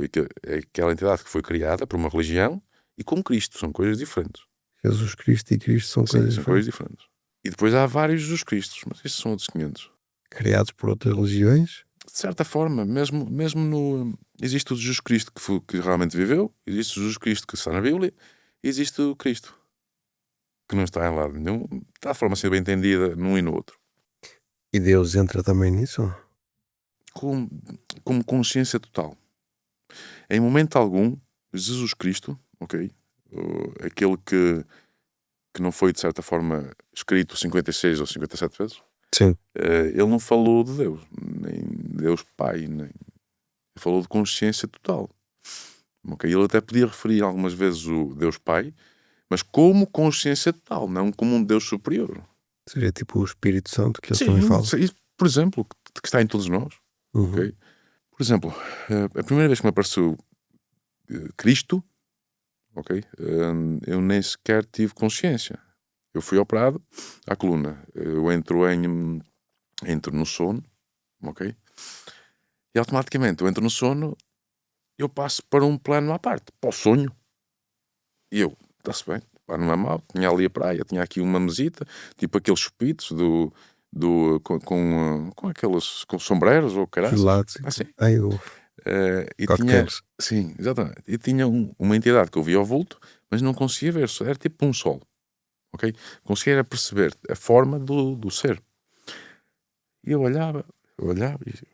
é aquela entidade que foi criada por uma religião e com Cristo. São coisas diferentes. Jesus Cristo e Cristo são Sim, coisas são coisas diferentes. diferentes. E depois há vários Jesus Cristos, mas estes são outros 500. Criados por outras religiões. De certa forma, mesmo no. Existe o Jesus Cristo que realmente viveu, existe o Jesus Cristo que está na Bíblia, e existe o Cristo que não está em lado nenhum. Está de forma a ser bem entendida num e no outro. E Deus entra também nisso? Como consciência total. Em momento algum, Jesus Cristo, ok? Aquele que não foi de certa forma escrito 56 ou 57 vezes, Sim. ele não falou de Deus, nem Deus Pai, nem. Ele falou de consciência total. Okay? Ele até podia referir algumas vezes o Deus Pai, mas como consciência total, não como um Deus superior. Seria tipo o Espírito Santo que eles Sim, também falam. por exemplo, que está em todos nós. Uhum. Okay? Por exemplo, a primeira vez que me apareceu Cristo, ok? Eu nem sequer tive consciência. Eu fui operado à coluna. Eu entro no sono, ok? E automaticamente eu entro no sono, eu passo para um plano à parte, para o sonho. E eu, está-se bem, pá, não é mal. Tinha ali a praia, tinha aqui uma mesita, tipo aqueles chupitos com aqueles com sombreros ou caraças. Gelados. Assim. E Coquetéis. tinha, sim, exatamente. E tinha uma entidade que eu via ao vulto, mas não conseguia ver, era tipo um sol, ok? Conseguia era perceber a forma do ser. E eu olhava e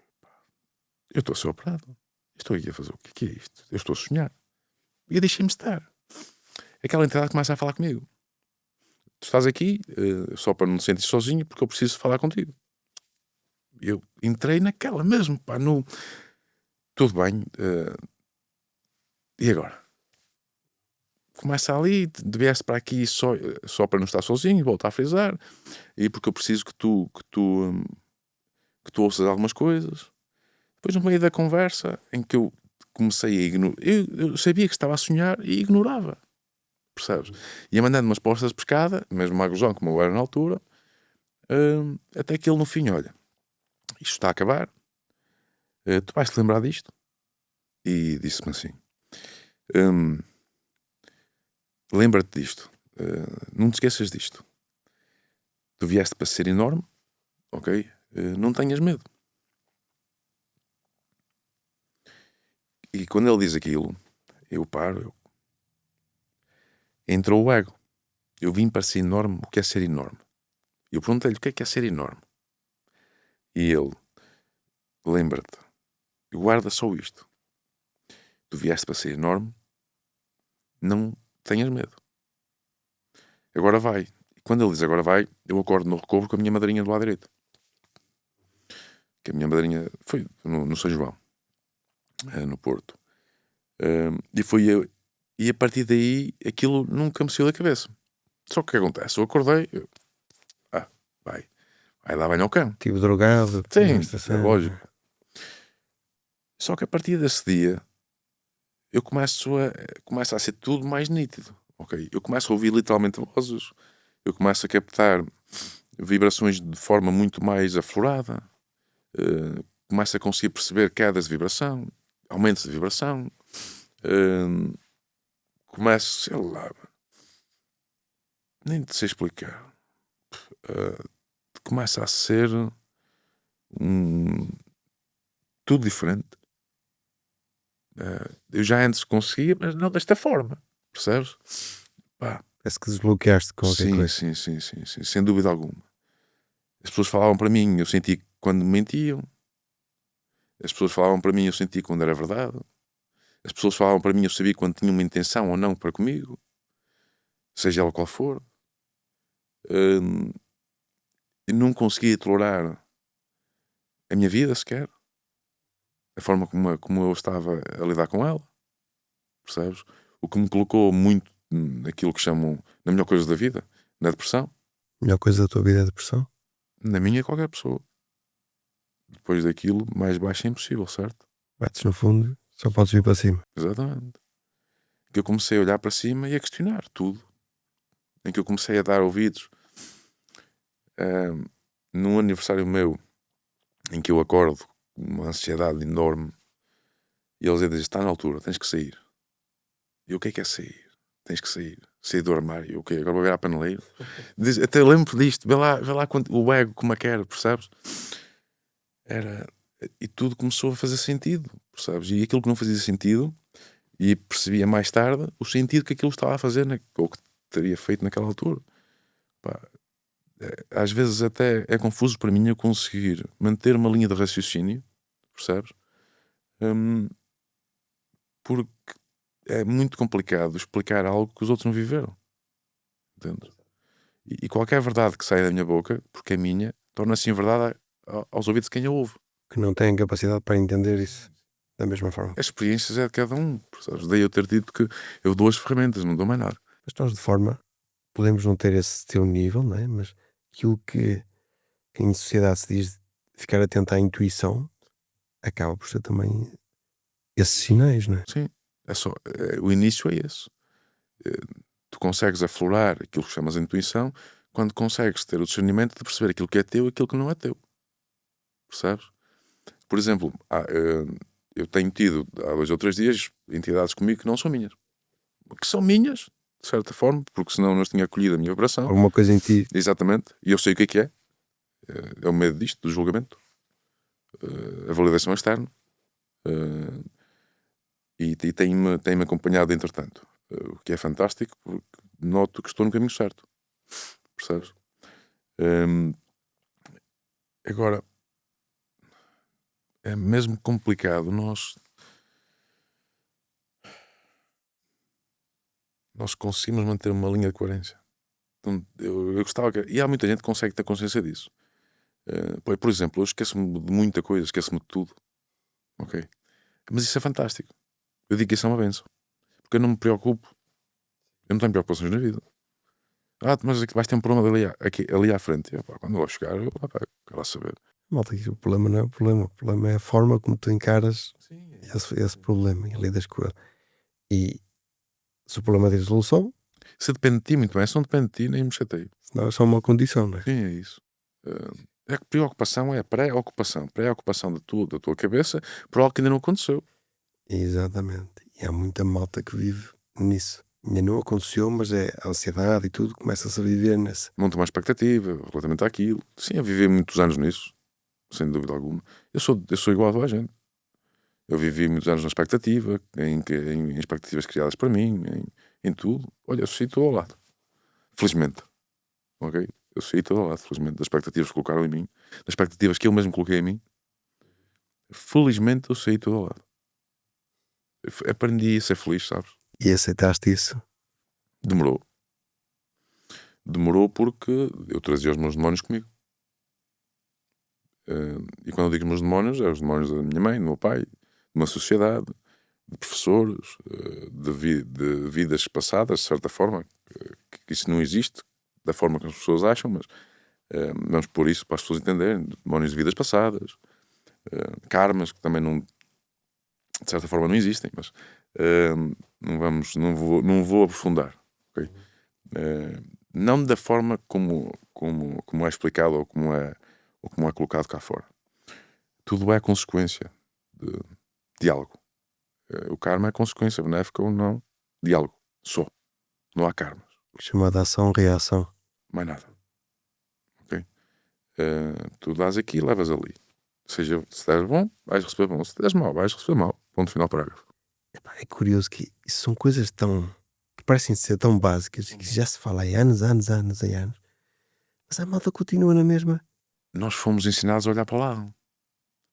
eu estou a ser operado. Estou aqui a fazer o que é isto? Eu estou a sonhar. E eu deixei-me estar. Aquela entidade começa a falar comigo. Tu estás aqui só para não te sentir sozinho porque eu preciso falar contigo. Eu entrei naquela mesmo, pá, no... Tudo bem. E agora? Começa ali, vieste para aqui só para não estar sozinho, volta a frisar, e porque eu preciso que tu ouças algumas coisas. Depois, no meio da conversa, em que eu comecei a ignorar, eu sabia que estava a sonhar e ignorava, percebes? Ia mandando umas postas de pescada, mesmo magozão como eu era na altura, até que ele no fim, olha, isto está a acabar, tu vais-te lembrar disto? E disse-me assim, lembra-te disto, não te esqueças disto. Tu vieste para ser enorme, ok? Não tenhas medo. E quando ele diz aquilo, eu paro, entrou o ego. Eu vim para ser enorme, o que é ser enorme? Eu perguntei-lhe o que é ser enorme. E ele, lembra-te, guarda só isto. Tu vieste para ser enorme, não tenhas medo. Agora vai. E quando ele diz agora vai, eu acordo no recobro com a minha madrinha do lado direito. Que a minha madrinha foi no São João, no Porto. E foi E a partir daí, aquilo nunca me saiu da cabeça. Só que o que acontece? Eu acordei, vai dar banho ao cão. Tipo drogado. Sim, esta é cena. lógico. Só que a partir desse dia, eu começa a ser tudo mais nítido, ok? Eu começo a ouvir literalmente vozes, eu começo a captar vibrações de forma muito mais aflorada, começo a conseguir perceber quedas de vibração, aumentos de vibração, começo, sei lá, nem te sei explicar, começa a ser tudo diferente. Eu já antes conseguia, mas não desta forma, percebes? Pá, Parece que desbloqueaste qualquer sim, coisa. sim, sem dúvida alguma. As pessoas falavam para mim, eu senti quando me mentiam. As pessoas falavam para mim, eu senti quando era verdade. As pessoas falavam para mim, eu sabia quando tinham uma intenção ou não para comigo, seja ela qual for. Eu não conseguia tolerar a minha vida sequer, a forma como eu estava a lidar com ela, percebes? O que me colocou muito naquilo que chamam na melhor coisa da vida, na depressão. A melhor coisa da tua vida é a depressão? Na minha, qualquer pessoa. Depois daquilo, mais baixo é impossível, certo? Bates no fundo, só podes vir para cima. Exatamente. Que eu comecei a olhar para cima e a questionar tudo. Em que eu comecei a dar ouvidos. Num aniversário meu, em que eu acordo com uma ansiedade enorme, e eles dizem: está na altura, tens que sair. E o que é sair? Tens que sair. Sair do armário. Ok, agora vou virar paneleiro. Até lembro disto. Vê lá o ego como é que era, percebes? E tudo começou a fazer sentido, percebes? E aquilo que não fazia sentido, e percebia mais tarde o sentido que aquilo estava a fazer, ou que teria feito naquela altura. Pá, às vezes até é confuso para mim eu conseguir manter uma linha de raciocínio, percebes? Porque é muito complicado explicar algo que os outros não viveram, entende? E qualquer verdade que saia da minha boca, porque é minha, torna-se verdade aos ouvidos de quem a ouve. Que não têm capacidade para entender isso da mesma forma. As experiências é de cada um, percebes? Daí eu ter dito que eu dou as ferramentas, não dou mais nada. Mas nós de forma podemos não ter esse teu nível, não é? Mas aquilo que em sociedade se diz ficar atento à intuição acaba por ser também esses sinais, não é? Sim, o início é esse. Tu consegues aflorar aquilo que chamas de intuição quando consegues ter o discernimento de perceber aquilo que é teu e aquilo que não é teu. Percebes? Por exemplo, eu tenho tido há 2 ou 3 dias entidades comigo que não são minhas. Que são minhas, de certa forma, porque senão não as tinha acolhido a minha vibração. Alguma coisa em ti. Exatamente. E eu sei o que é. É o medo disto, do julgamento. A validação externa. E tem-me acompanhado entretanto. O que é fantástico, porque noto que estou no caminho certo. Percebes? Agora, é mesmo complicado nós conseguimos manter uma linha de coerência. Então, eu gostava que... E há muita gente que consegue ter consciência disso. Por exemplo, eu esqueço-me de muita coisa, esqueço-me de tudo. Ok? Mas isso é fantástico. Eu digo que isso é uma benção. Porque eu não me preocupo. Eu não tenho preocupações na vida. Mas aqui vais ter um problema ali à frente. Quando eu vou chegar, eu quero lá saber. Malta, que o problema não é o problema. O problema é a forma como tu encaras esse problema e lidas com ele. E se o problema tem solução, Se depende de ti, muito bem. Se não depende de ti, nem me chateio. senão é só uma condição, não é? Sim, é isso. A preocupação é a pré-ocupação. Pré-ocupação da tua cabeça por algo que ainda não aconteceu. Exatamente. E há muita malta que vive nisso. Ainda não aconteceu, mas é a ansiedade e tudo, começa-se a viver nesse. Monta uma expectativa relativamente àquilo. Sim, eu vivi muitos anos nisso, sem dúvida alguma. Eu sou igual a toda a gente. Eu vivi muitos anos na expectativa, em expectativas criadas para mim, em tudo. Olha, eu saí todo ao lado. Felizmente. Ok? Eu saí todo ao lado, felizmente, das expectativas que colocaram em mim, das expectativas que eu mesmo coloquei em mim. Felizmente eu saí todo ao lado. Aprendi a ser feliz, sabes? E aceitaste isso? Demorou. Demorou porque eu trazia os meus demónios comigo. E quando eu digo os meus demónios, é os demónios da minha mãe, do meu pai, de uma sociedade, de professores, de vidas passadas, de certa forma, que isso não existe, da forma que as pessoas acham, mas vamos pôr isso para as pessoas entenderem, demónios de vidas passadas, karmas, que também não, de certa forma não existem, mas não vou aprofundar, ok? Não da forma como é explicado ou como é colocado cá fora. Tudo é consequência de algo. O karma é consequência benéfica ou não de algo. Só. Não há karmas. Chamada ação-reação. Mais nada. Ok? Tu dás aqui e levas ali. Seja, se deres bom, vais receber bom. Se deres mau, vais receber mau. Ponto final, parágrafo. Epá, é curioso que isso são coisas que parecem ser tão básicas e que já se fala há anos, mas a malta continua na mesma. Nós fomos ensinados a olhar para o lado.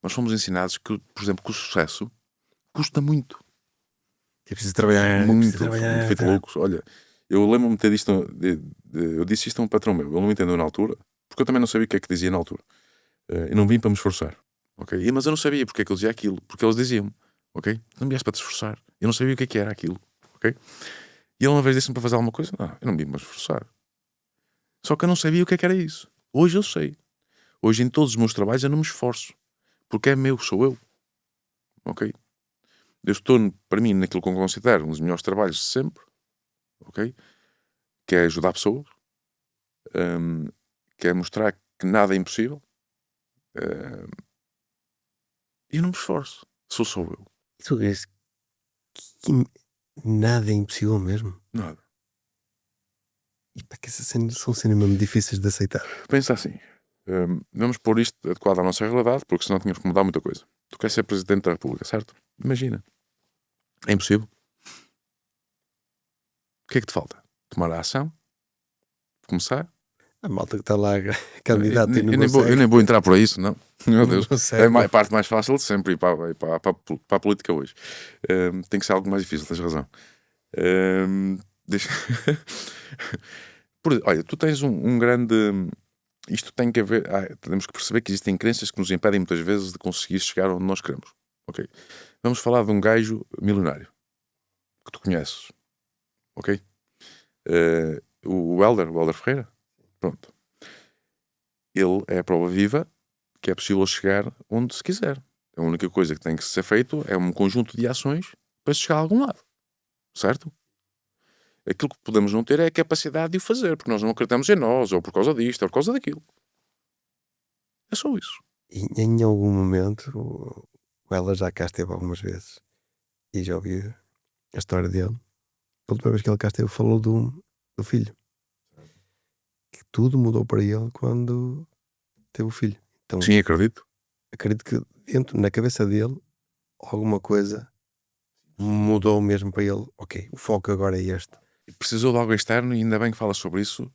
Nós fomos ensinados que, por exemplo, que o sucesso custa muito. É preciso trabalhar. Muito. Feito Tá. loucos. Olha, eu lembro-me de ter isto. Eu disse isto a um patrão meu. Ele não me entendeu na altura, porque eu também não sabia o que é que dizia na altura. Eu não vim para me esforçar. Ok? Mas eu não sabia porque é que eu dizia aquilo. Porque eles diziam-me. Ok? Não vieste para te esforçar. Eu não sabia o que é que era aquilo. Ok? E ele uma vez disse-me para fazer alguma coisa. Não, eu não vim para me esforçar. Só que eu não sabia o que é que era isso. Hoje eu sei. Hoje em todos os meus trabalhos eu não me esforço. Porque é meu, sou eu. Ok? Eu estou, para mim, naquilo que eu considero um dos melhores trabalhos de sempre. Ok? Que é ajudar pessoas. Que é mostrar que nada é impossível. E eu não me esforço. Sou só eu. E tu vês que nada é impossível mesmo. Nada. E para que essas cenas são cenas mesmo difíceis de aceitar. Pensa assim. Vamos pôr isto adequado à nossa realidade, porque senão tínhamos que mudar muita coisa. Tu queres ser Presidente da República, certo? Imagina. É impossível. O que é que te falta? Tomar a ação? Começar? A malta que está lá candidata e não eu nem vou entrar por isso, não. Meu Deus. consegue. É a parte mais fácil de sempre ir para a política hoje. Tem que ser algo mais difícil, tens razão. Deixa... Olha, tu tens um grande... Isto tem que haver... temos que perceber que existem crenças que nos impedem muitas vezes de conseguir chegar onde nós queremos. Ok? Vamos falar de um gajo milionário que tu conheces. Ok? O Helder Ferreira. Pronto. Ele é a prova viva que é possível chegar onde se quiser. A única coisa que tem que ser feito é um conjunto de ações para se chegar a algum lado. Certo? Aquilo que podemos não ter é a capacidade de o fazer, porque nós não acreditamos em nós, ou por causa disto, ou por causa daquilo. É só isso. E em algum momento, ela já cá esteve algumas vezes e já ouvi a história dele. A última vez que ele cá esteve falou do filho. Que tudo mudou para ele quando teve o filho. Então, Sim, acredito. acredito que na cabeça dele, alguma coisa mudou mesmo para ele. Ok, o foco agora é este. Precisou de algo externo e ainda bem que fala sobre isso,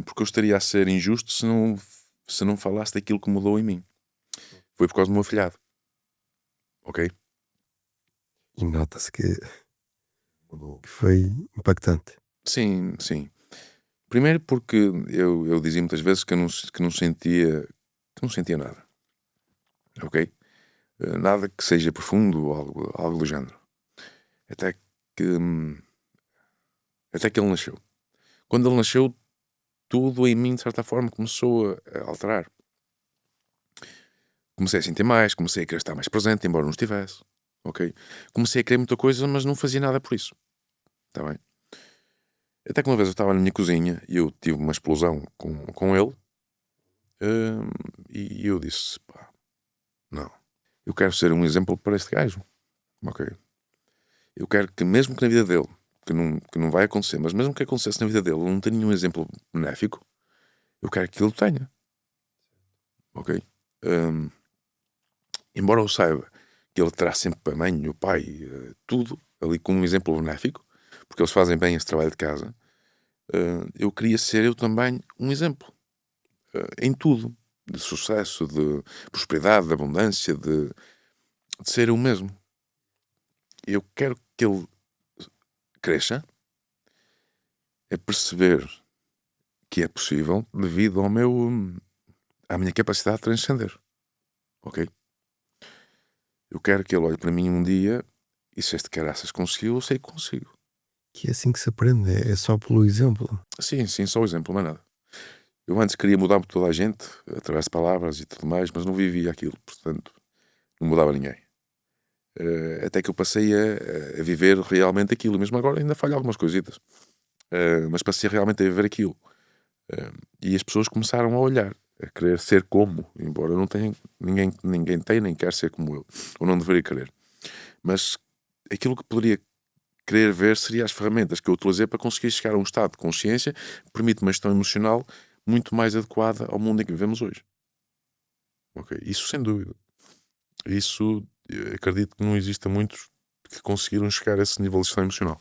porque eu estaria a ser injusto se não falasse daquilo que mudou em mim. Foi por causa do meu afilhado. Ok? E nota-se que foi impactante. Sim, sim. Primeiro porque eu dizia muitas vezes que não sentia nada. Ok? Nada que seja profundo ou algo do género. Até que ele nasceu. Quando ele nasceu, tudo em mim, de certa forma, começou a alterar. Comecei a sentir mais, comecei a querer estar mais presente, embora não estivesse. Ok? Comecei a querer muita coisa, mas não fazia nada por isso. Está bem? Até que uma vez eu estava na minha cozinha e eu tive uma explosão com ele. E eu disse, pá, não. Eu quero ser um exemplo para este gajo. Ok? Eu quero que mesmo que na vida dele, que não vai acontecer, mas mesmo que acontecesse na vida dele, ele não tenha nenhum exemplo benéfico, eu quero que ele tenha. Ok? Embora eu saiba que ele terá sempre a mãe, o pai, tudo ali como um exemplo benéfico, porque eles fazem bem esse trabalho de casa, eu queria ser eu também um exemplo. Em tudo. De sucesso, de prosperidade, de abundância, de ser eu mesmo. Eu quero que ele cresça a perceber que é possível devido à minha capacidade de transcender. Ok? Eu quero que ele olhe para mim um dia E se este caraças conseguiu, eu sei que consigo. Que é assim que se aprende, é só pelo exemplo. Sim, só o exemplo, não é nada. Eu antes queria mudar toda a gente, através de palavras e tudo mais, mas não vivia aquilo, portanto, não mudava ninguém. Até que eu passei a viver realmente aquilo, mesmo agora ainda falho algumas coisitas, mas passei realmente a viver aquilo. E as pessoas começaram a olhar, a querer ser como, embora eu não tenha, ninguém tem nem quer ser como eu, ou não deveria querer. Mas aquilo que poderia querer ver seria as ferramentas que eu utilizei para conseguir chegar a um estado de consciência que permite uma gestão emocional muito mais adequada ao mundo em que vivemos hoje. Ok? Isso sem dúvida. Isso, acredito que não exista muitos que conseguiram chegar a esse nível de gestão emocional.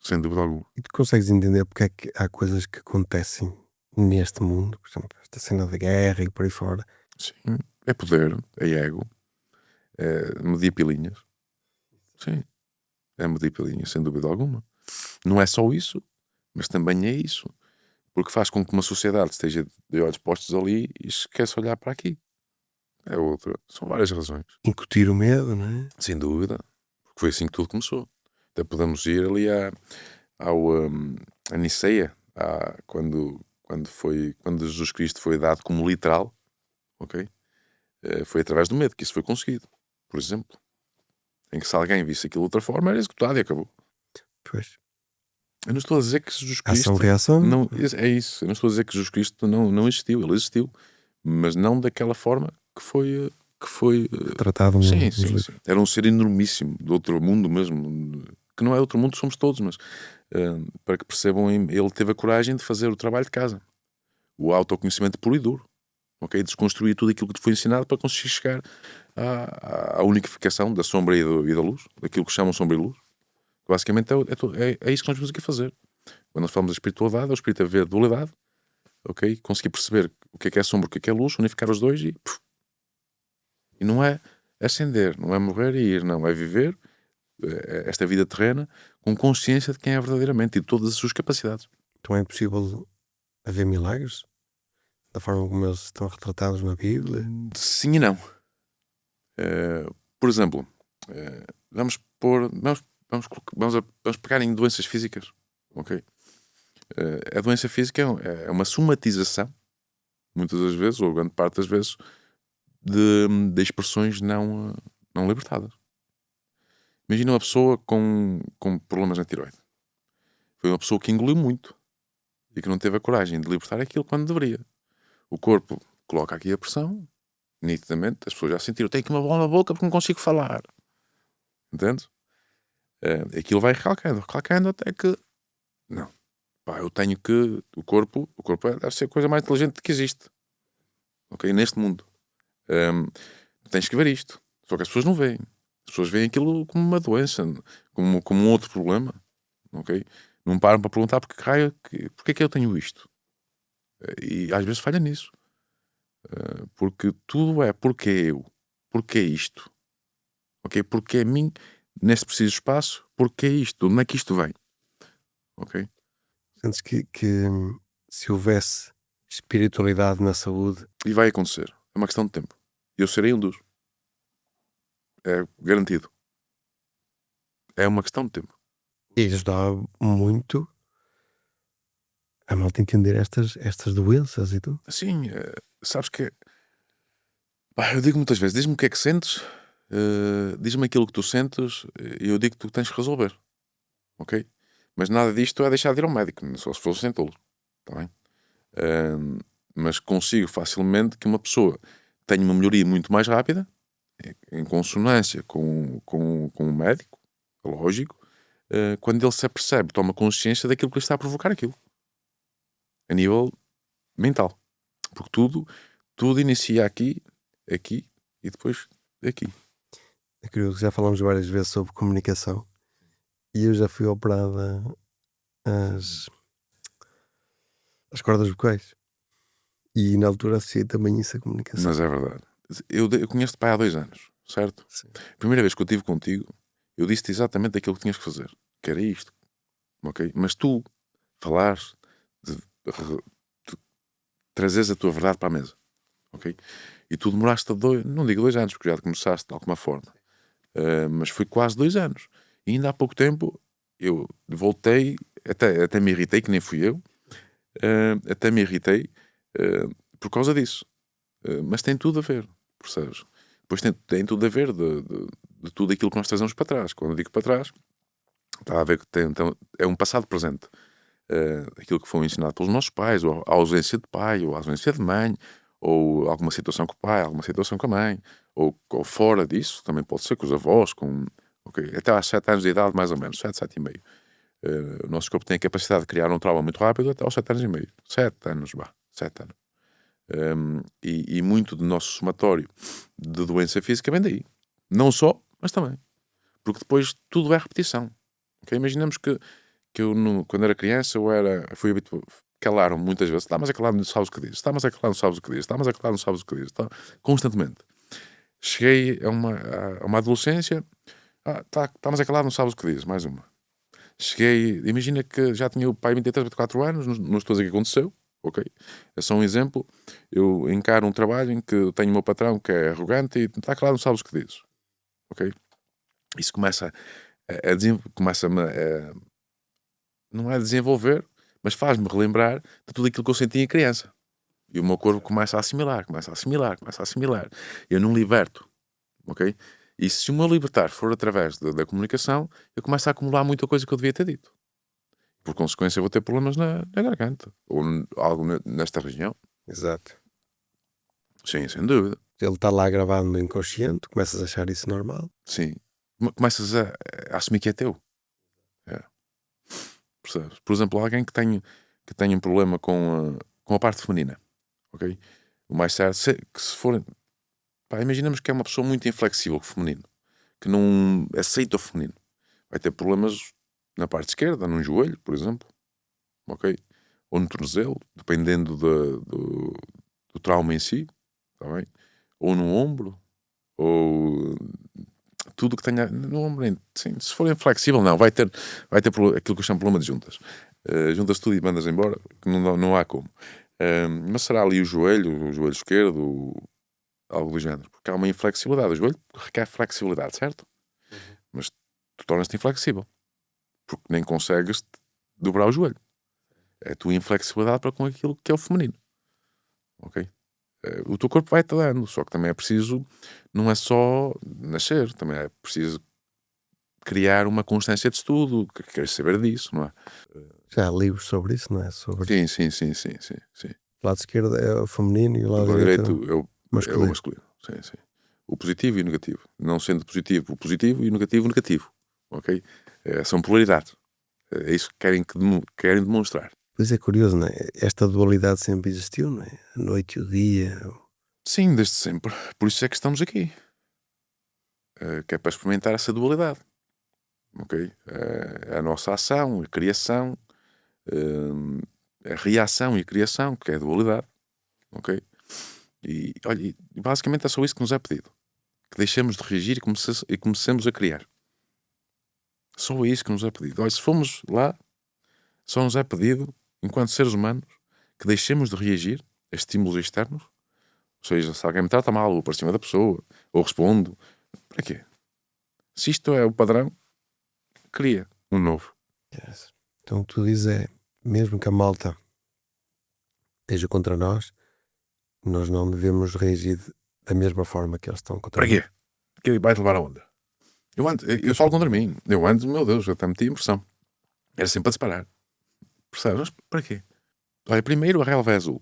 Sem dúvida alguma. E tu consegues entender porque é que há coisas que acontecem neste mundo, por exemplo, esta cena da guerra e por aí fora. Sim. É poder, é ego, é medir pilinhas. Sim. É medir pilinhas, sem dúvida alguma. Não é só isso, mas também é isso. Porque faz com que uma sociedade esteja de olhos postos ali e esqueça olhar para aqui. É outra. São várias razões. Incutir o medo, não é? Sem dúvida. Porque foi assim que tudo começou. Até podemos ir ali a Niceia, quando Jesus Cristo foi dado como literal, ok? Foi através do medo que isso foi conseguido, por exemplo. Em que se alguém visse aquilo de outra forma, era executado e acabou. Pois. Eu não estou a dizer que Jesus Cristo... Ação-reação. Não, é isso. Eu não estou a dizer que Jesus Cristo não existiu. Ele existiu. Mas não daquela forma que foi Tratado sim. nos livros. Era um ser enormíssimo, de outro mundo mesmo, que não é outro mundo, somos todos, mas para que percebam, ele teve a coragem de fazer o trabalho de casa, o autoconhecimento puro e duro, ok? Desconstruir tudo aquilo que te foi ensinado para conseguir chegar à unificação da sombra e da luz, daquilo que chamam sombra e luz. Basicamente é isso que nós vamos aqui fazer. Quando nós falamos da espiritualidade, é o espírito a ver a dualidade, ok? Conseguir perceber o que é sombra, o que é luz, unificar os dois e não é ascender, não é morrer e ir, não, é viver esta vida terrena com consciência de quem é verdadeiramente e de todas as suas capacidades. Então é possível haver milagres? Da forma como eles estão retratados na Bíblia? Sim e não. Por exemplo, vamos pegar em doenças físicas, ok? A doença física é uma somatização, muitas das vezes, ou grande parte das vezes, de expressões não libertadas. Imagina uma pessoa com problemas na tiroide. Foi uma pessoa que engoliu muito e que não teve a coragem de libertar aquilo quando deveria. O corpo coloca aqui a pressão, nitidamente, as pessoas já sentiram, tenho aqui uma bola na boca porque não consigo falar. Entendes? Aquilo vai recalcando até que não. Pá, eu tenho que... O corpo deve ser a coisa mais inteligente que existe. Ok? Neste mundo. Tens que ver isto. Só que as pessoas não veem. As pessoas veem aquilo como uma doença, como um outro problema. Ok? Não param para perguntar porque é que eu tenho isto. E às vezes falha nisso. Porque tudo é porque eu. Porque é isto. Ok? Porque é mim neste preciso espaço. Porque é isto. Onde é que isto vem? Ok? Sentes que se houvesse espiritualidade na saúde... E vai acontecer. É uma questão de tempo. Eu serei um dos. É garantido. É uma questão de tempo. E ajudava muito a malta entender estas doenças e tudo. Sim, sabes que... Pá, eu digo muitas vezes, diz-me o que é que sentes, diz-me aquilo que tu sentes e eu digo que tu tens que resolver. Ok? Mas nada disto é deixar de ir ao médico, só se fosse sem tolo. Está bem? Mas consigo facilmente que uma pessoa tenha uma melhoria muito mais rápida, em consonância com o médico, lógico, quando ele se apercebe, toma consciência daquilo que lhe está a provocar aquilo. A nível mental. Porque tudo inicia aqui e depois aqui. É curioso, já falamos várias vezes sobre comunicação e eu já fui operada as cordas vocais e na altura associei também isso à comunicação. Mas é verdade. Eu conheço-te pai há 2 anos, certo? Sim. A primeira vez que eu estive contigo, eu disse-te exatamente aquilo que tinhas que fazer, que era isto, ok? Mas tu falares de trazeres a tua verdade para a mesa, ok? E tu demoraste não digo 2 anos, porque já começaste de alguma forma, mas foi quase 2 anos. E ainda há pouco tempo eu voltei, até me irritei, que nem fui eu, até me irritei por causa disso. Mas tem tudo a ver, percebes? Depois tem tudo a ver de tudo aquilo que nós trazemos para trás. Quando eu digo para trás, está a ver que é um passado presente. Aquilo que foi ensinado pelos nossos pais, ou a ausência de pai, ou a ausência de mãe, ou alguma situação com o pai, alguma situação com a mãe, ou fora disso, também pode ser com os avós, até aos 7 anos de idade, mais ou menos, 7, 7 e meio. O nosso corpo tem a capacidade de criar um trauma muito rápido até aos 7 anos e meio. 7 anos, 7 anos. E muito do nosso somatório de doença física vem daí. Não só, mas também. Porque depois tudo é repetição. Okay? Imaginemos que eu, quando era criança, fui habituado, calaram muitas vezes, está, mas é calado, não sabes o que diz, está, mas é calado, não sabes o que diz, está, mas é calado, não sabes o que diz, está, constantemente. Cheguei a uma adolescência, está, mas é calado, não sabes o que diz, mais uma. Cheguei, imagina que já tinha o pai 23, 24 anos, não estou a dizer que aconteceu, ok? É só um exemplo. Eu encaro um trabalho em que eu tenho o meu patrão que é arrogante e está calado, não sabes o que diz, ok? Isso começa-me não é desenvolver, mas faz-me relembrar de tudo aquilo que eu sentia em criança. E o meu corpo começa a assimilar. Eu não liberto, ok? E se o meu libertar for através da comunicação, eu começo a acumular muita coisa que eu devia ter dito. Por consequência, eu vou ter problemas na garganta. Ou algo nesta região. Exato. Sim, sem dúvida. Ele está lá gravado no inconsciente, começas a achar isso normal. Sim. Começas a assumir que é teu. Percebes? Por exemplo, alguém que tenha um problema com a parte feminina, ok? O mais certo, que se for... imaginamos que é uma pessoa muito inflexível com o feminino, que não aceita o feminino. Vai ter problemas na parte esquerda, num joelho, por exemplo, ok? Ou no tornozelo, dependendo do trauma em si, tá bem? Ou no ombro, ou... tudo que tenha no ombro, sim, se for inflexível, não, vai ter aquilo que eu chamo de problema de juntas. Juntas tudo e mandas embora, que não há como. Mas será ali o joelho esquerdo, algo do género, porque há uma inflexibilidade. O joelho requer flexibilidade, certo? Mas tu tornas-te inflexível, porque nem consegues dobrar o joelho. É a tua inflexibilidade para com aquilo que é o feminino, ok? O teu corpo vai-te dando, só que também é preciso, não é só nascer, também é preciso criar uma constância de estudo, que queres saber disso, não é? Já há livros sobre isso, não é? Sobre... Sim. O lado esquerdo é o feminino e o lado direito é o masculino. É o masculino. Sim. O positivo e o negativo. Não sendo positivo o positivo e o negativo, ok? São polaridades. É isso que querem demonstrar. Pois é curioso, não é? Esta dualidade sempre existiu, não é? A noite e o dia. Sim, desde sempre. Por isso é que estamos aqui. Que é para experimentar essa dualidade. Ok? A nossa ação, a criação, a reação e a criação, que é a dualidade. Ok? E olha, basicamente é só isso que nos é pedido. Que deixemos de reagir e comecemos a criar. Só isso que nos é pedido. Olha, se formos lá, só nos é pedido, enquanto seres humanos, que deixemos de reagir a estímulos externos. Ou seja, se alguém me trata mal, ou para cima da pessoa, ou respondo, para quê? Se isto é o padrão, cria um novo. Yes. Então o que tu dizes é, mesmo que a malta esteja contra nós não devemos reagir da mesma forma que eles estão contra nós. Para quê? Que vai-te levar aonde? Eu falo contra mim. Eu antes, meu Deus, eu até meti impressão. Era sempre a disparar. Percebes? Mas para quê? Olha, primeiro a relva é azul.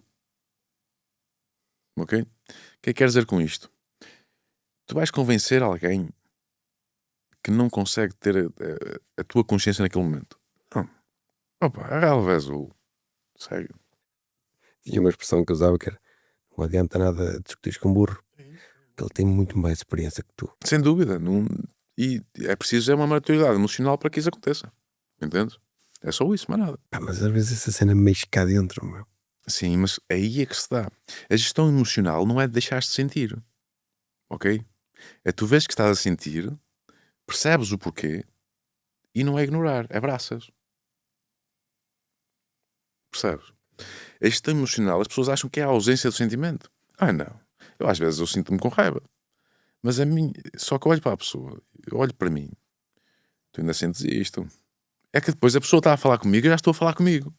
Ok? O que é que quer dizer com isto? Tu vais convencer alguém que não consegue ter a tua consciência naquele momento. Não. Opa, a relva é azul. Segue. Tinha uma expressão que eu usava que era: não adianta nada discutir com um burro, que ele tem muito mais experiência que tu. Sem dúvida. E é preciso uma maturidade emocional para que isso aconteça. Entendes? É só isso, mais nada. Mas às vezes essa cena mexe cá dentro, meu. Sim, mas aí é que se dá. A gestão emocional não é deixar-te sentir. Ok? É tu vês que estás a sentir, percebes o porquê e não é ignorar, abraças. Percebes? A gestão emocional, as pessoas acham que é a ausência do sentimento. Não. Às vezes eu sinto-me com raiva. Mas só que eu olho para a pessoa, eu olho para mim. tu ainda sentes isto. É que depois a pessoa está a falar comigo e eu já estou a falar comigo.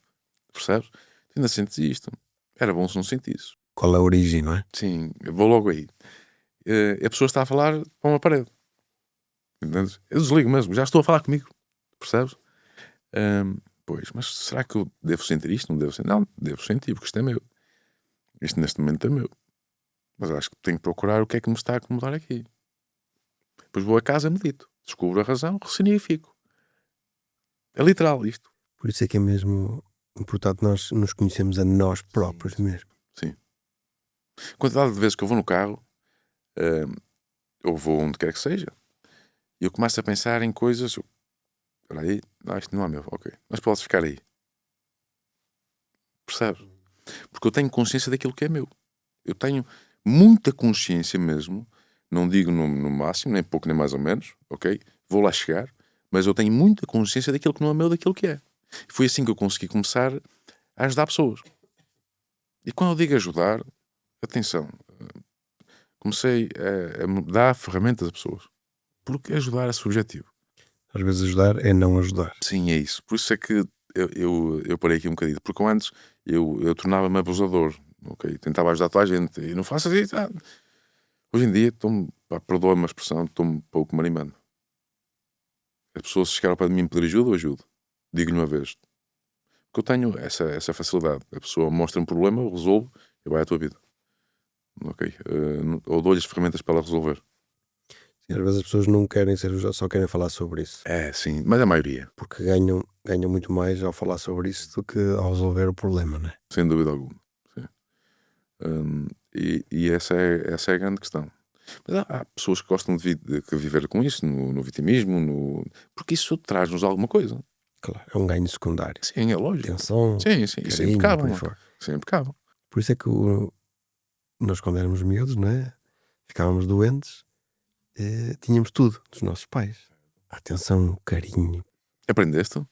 Percebes? Tu ainda sentes isto. Era bom se não sentisse. Qual é a origem, não é? Sim, eu vou logo aí. A pessoa está a falar para uma parede. Entendes? Eu desligo mesmo, já estou a falar comigo. Percebes? Pois, mas será que eu devo sentir isto? Não devo sentir? Não, devo sentir, porque isto é meu. Isto neste momento é meu. Mas acho que tenho que procurar o que é que me está a acomodar aqui. Depois vou a casa, medito. Descubro a razão, ressignifico. É literal isto. Por isso é que é mesmo importante nós nos conhecermos a nós próprios mesmo. Sim. Quantidade de vezes que eu vou no carro, ou vou onde quer que seja, e eu começo a pensar em coisas. Espera aí, não, isto não é meu, ok. Mas podes ficar aí. Percebes? Porque eu tenho consciência daquilo que é meu. Eu tenho muita consciência mesmo. Não digo no máximo, nem pouco, nem mais ou menos, ok? Vou lá chegar. Mas eu tenho muita consciência daquilo que não é meu, daquilo que é. E foi assim que eu consegui começar a ajudar pessoas. E quando eu digo ajudar, atenção, comecei a dar ferramentas a pessoas. Porque ajudar é subjetivo. Às vezes ajudar é não ajudar. Sim, é isso. Por isso é que eu parei aqui um bocadinho. Porque antes eu tornava-me abusador. Ok? Tentava ajudar toda a gente. E não faço assim. Hoje em dia, perdoa-me a expressão, estou-me um pouco marimando. As pessoas, se chegaram para mim me pedir ajuda, eu ajudo. Digo-lhe uma vez. Porque eu tenho essa facilidade. A pessoa mostra um problema, eu resolvo e vai à tua vida. Ok? Ou dou-lhe as ferramentas para ela resolver. Sim, às vezes as pessoas não querem ser ajudadas, só querem falar sobre isso. É, sim. Mas a maioria. Porque ganham muito mais ao falar sobre isso do que ao resolver o problema, não é? Sem dúvida alguma. Sim. E essa é a grande questão. Mas há pessoas que gostam de viver com isso, no vitimismo, porque isso traz-nos alguma coisa. Claro, é um ganho secundário. Sim, é lógico. Atenção, Sim, isso é carinho, impecável. por aí Não é? fora. Isso é impecável. Por isso é que nós, quando éramos miúdos, não é? Ficávamos doentes, tínhamos tudo dos nossos pais. A atenção, o carinho. Aprendeste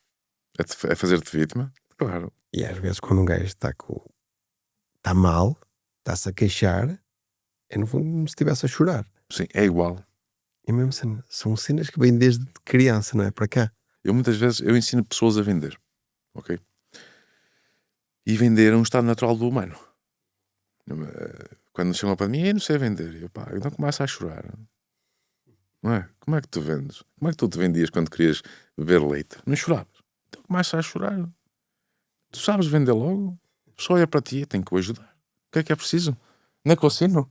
a fazer-te vítima? Claro. E às vezes, quando um gajo está mal, está-se a queixar, é no fundo como se estivesse a chorar. Sim, é igual. E mesmo são cenas que vêm desde criança, não é? Para cá. Eu muitas vezes ensino pessoas a vender. Ok? E vender é um estado natural do humano. Quando chegam para mim, eu não sei vender. Então começa a chorar. Não é? Como é que tu vendes? Como é que tu te vendias quando querias beber leite? Não choravas. Então começa a chorar. Tu sabes vender logo. Só olha para ti e tem que o ajudar. O que é preciso? Não é que eu ensino?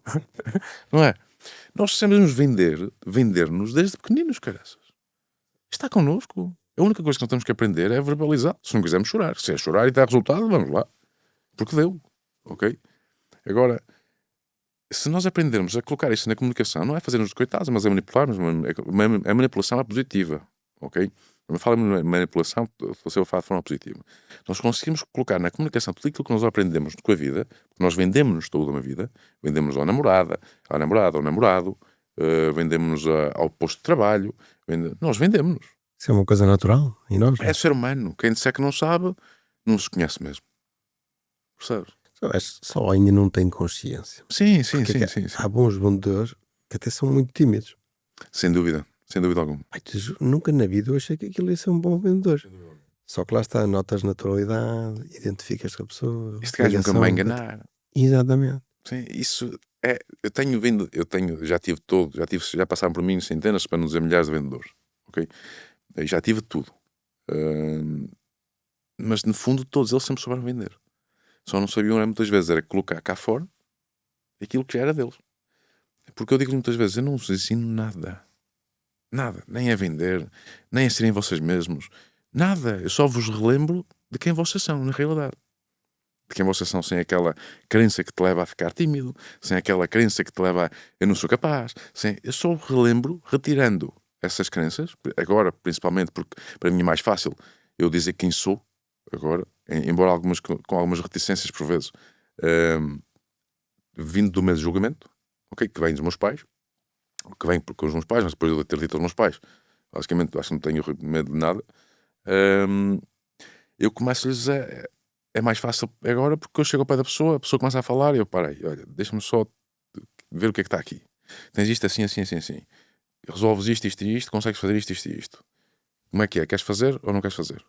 Não é? Nós sabemos vender-nos desde pequeninos, caraças. Está connosco. A única coisa que nós temos que aprender é verbalizar. Se não quisermos chorar. Se é chorar e dar resultado, vamos lá. Porque deu. Ok? Agora, se nós aprendermos a colocar isso na comunicação, não é fazermos os coitados, mas é manipularmos. A manipulação é positiva. Ok? Quando eu falo em manipulação, você vai falar de forma positiva. Nós conseguimos colocar na comunicação tudo aquilo que nós aprendemos com a vida, porque nós vendemos-nos toda uma vida, vendemos à namorada, ao namorado, vendemos ao posto de trabalho, nós vendemos-nos. Isso é uma coisa natural em nós. É ser humano. Quem disser que não sabe, não se conhece mesmo. Percebes? Só ainda não tem consciência. Sim. Há bons vendedores que até são muito tímidos. Sem dúvida alguma. Nunca na vida eu achei que aquilo ia ser um bom vendedor. Só que lá está, notas naturalidade, identificas com a pessoa. Este gajo nunca me vai enganar. Exatamente. Sim, isso é. Já passaram por mim centenas, para não dizer milhares de vendedores. Ok? Eu já tive tudo. Mas no fundo, todos eles sempre souberam vender. Só não sabiam, muitas vezes, era colocar cá fora aquilo que já era deles. Porque eu digo muitas vezes, eu não vos ensino nada. Nada. Nem a vender, nem a serem vocês mesmos. Nada. Eu só vos relembro de quem vocês são, na realidade. De quem vocês são, sem aquela crença que te leva a ficar tímido, sem aquela crença que te leva a eu não sou capaz. Eu só relembro, retirando essas crenças, agora, principalmente porque para mim é mais fácil eu dizer quem sou, agora, embora com algumas reticências por vezes, vindo do meu julgamento, okay, que vem dos meus pais, que vem com os meus pais, mas depois de eu ter dito aos meus pais, basicamente acho que não tenho medo de nada, eu começo-lhes é mais fácil agora porque eu chego ao pé da pessoa, a pessoa começa a falar e eu parei, olha, deixa-me só ver o que é que está aqui. Tens isto assim. Resolves isto e isto, consegues fazer isto e isto. Como é que é? Queres fazer ou não queres fazer?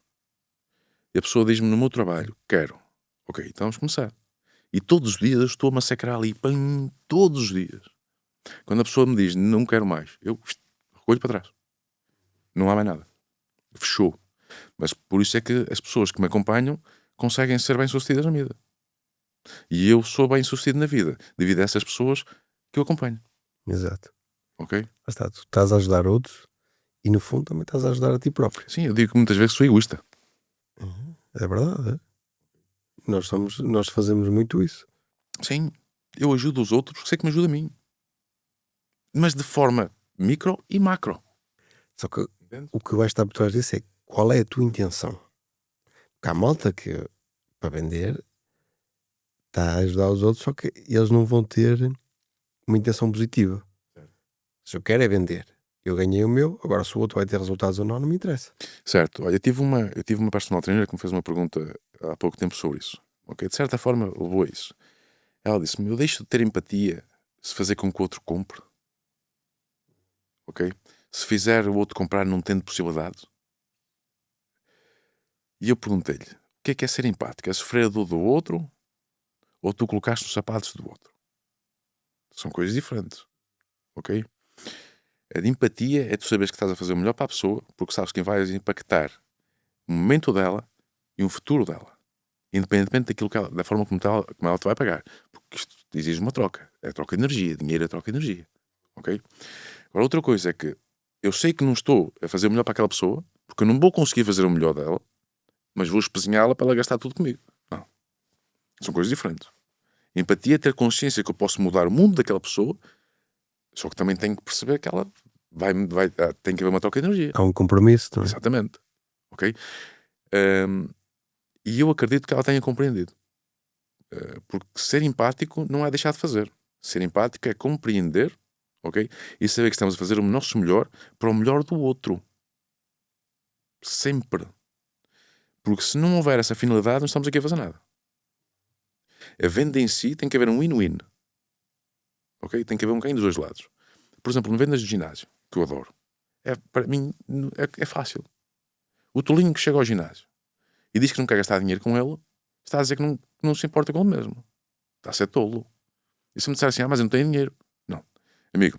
E a pessoa diz-me no meu trabalho, quero. Ok, então vamos começar. E todos os dias eu estou a massacrar ali, pam, todos os dias. Quando a pessoa me diz, não quero mais, eu recolho para trás. Não há mais nada. Fechou. Mas por isso é que as pessoas que me acompanham conseguem ser bem-sucedidas na vida. E eu sou bem-sucedido na vida, devido a essas pessoas que eu acompanho. Exato. Ok? Lá está, tu estás a ajudar outros e no fundo também estás a ajudar a ti próprio. Sim, eu digo que muitas vezes sou egoísta. É verdade, é? Nós fazemos muito isso. Sim, eu ajudo os outros porque sei que me ajuda a mim. Mas de forma micro e macro. Só que Entende? o que vai estar por trás disso é qual é a tua intenção. Porque há malta que para vender está a ajudar os outros, só que eles não vão ter uma intenção positiva. Se eu quero é vender, eu ganhei o meu, agora se o outro vai ter resultados ou não, não me interessa. Certo, olha, eu tive uma personal trainer que me fez uma pergunta há pouco tempo sobre isso. Ok, de certa forma levou a isso. Ela disse-me, eu deixo de ter empatia se fazer com que o outro compre. Ok? Se fizer o outro comprar não tendo possibilidade. E eu perguntei-lhe, o que é ser empático? É sofrer a dor do outro ou tu colocaste os sapatos do outro? São coisas diferentes. Ok? A de empatia é tu saberes que estás a fazer o melhor para a pessoa porque sabes quem vai impactar o momento dela e o futuro dela. Independentemente daquilo que da forma como ela te vai pagar. Porque isto exige uma troca. É troca de energia. Dinheiro é troca de energia. Ok? Agora, outra coisa é que eu sei que não estou a fazer o melhor para aquela pessoa porque eu não vou conseguir fazer o melhor dela, mas vou espezinhá-la para ela gastar tudo comigo. Não. São coisas diferentes. Empatia é ter consciência que eu posso mudar o mundo daquela pessoa, só que também tenho que perceber que ela tem que haver uma troca de energia. Há um compromisso, não é? Exatamente. Ok? E eu acredito que ela tenha compreendido. Porque ser empático não é deixar de fazer. Ser empático é compreender, ok? E saber que estamos a fazer o nosso melhor para o melhor do outro. Sempre. Porque se não houver essa finalidade, não estamos aqui a fazer nada. A venda em si tem que haver um win-win. Ok? Tem que haver um ganho dos dois lados. Por exemplo, no vendas de ginásio, que eu adoro, para mim é fácil. O tolinho que chega ao ginásio e diz que não quer gastar dinheiro com ele, está a dizer que não se importa com ele mesmo. Está a ser tolo. E se me disser assim, mas eu não tenho dinheiro. Não. Amigo,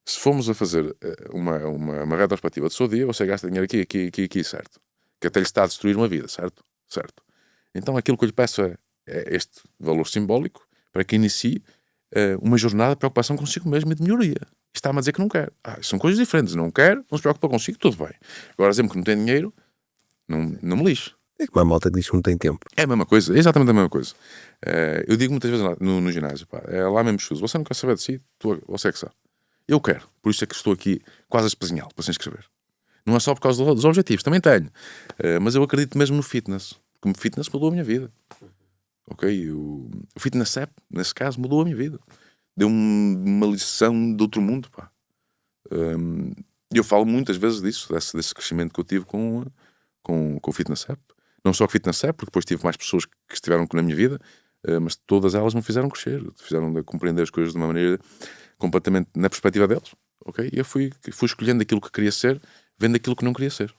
se formos a fazer uma retrospectiva do seu dia, você gasta dinheiro aqui, certo? Que até lhe está a destruir uma vida, certo? Certo. Então aquilo que eu lhe peço é este valor simbólico para que inicie uma jornada de preocupação consigo mesmo e de melhoria. Está-me a dizer que não quer. São coisas diferentes. Não quer, não se preocupa consigo, tudo bem. Agora, exemplo que não tem dinheiro, não me lixe. É como a malta que diz que não tem tempo. É a mesma coisa, é exatamente a mesma coisa. Eu digo muitas vezes no ginásio, pá, é lá mesmo chus. Você não quer saber de si, você é que sabe. Eu quero, por isso é que estou aqui quase a espezinhá-lo para se inscrever. Não é só por causa dos objetivos, também tenho. Mas eu acredito mesmo no fitness, porque o fitness mudou a minha vida. Ok? O Fitness App, nesse caso, mudou a minha vida. Deu-me uma lição de outro mundo, pá. Eu falo muitas vezes disso, desse crescimento que eu tive com o Fitness App. Não só com o Fitness App, porque depois tive mais pessoas que estiveram na minha vida, mas todas elas me fizeram crescer, fizeram de compreender as coisas de uma maneira completamente na perspectiva deles. Ok? E eu fui escolhendo aquilo que queria ser, vendo aquilo que não queria ser.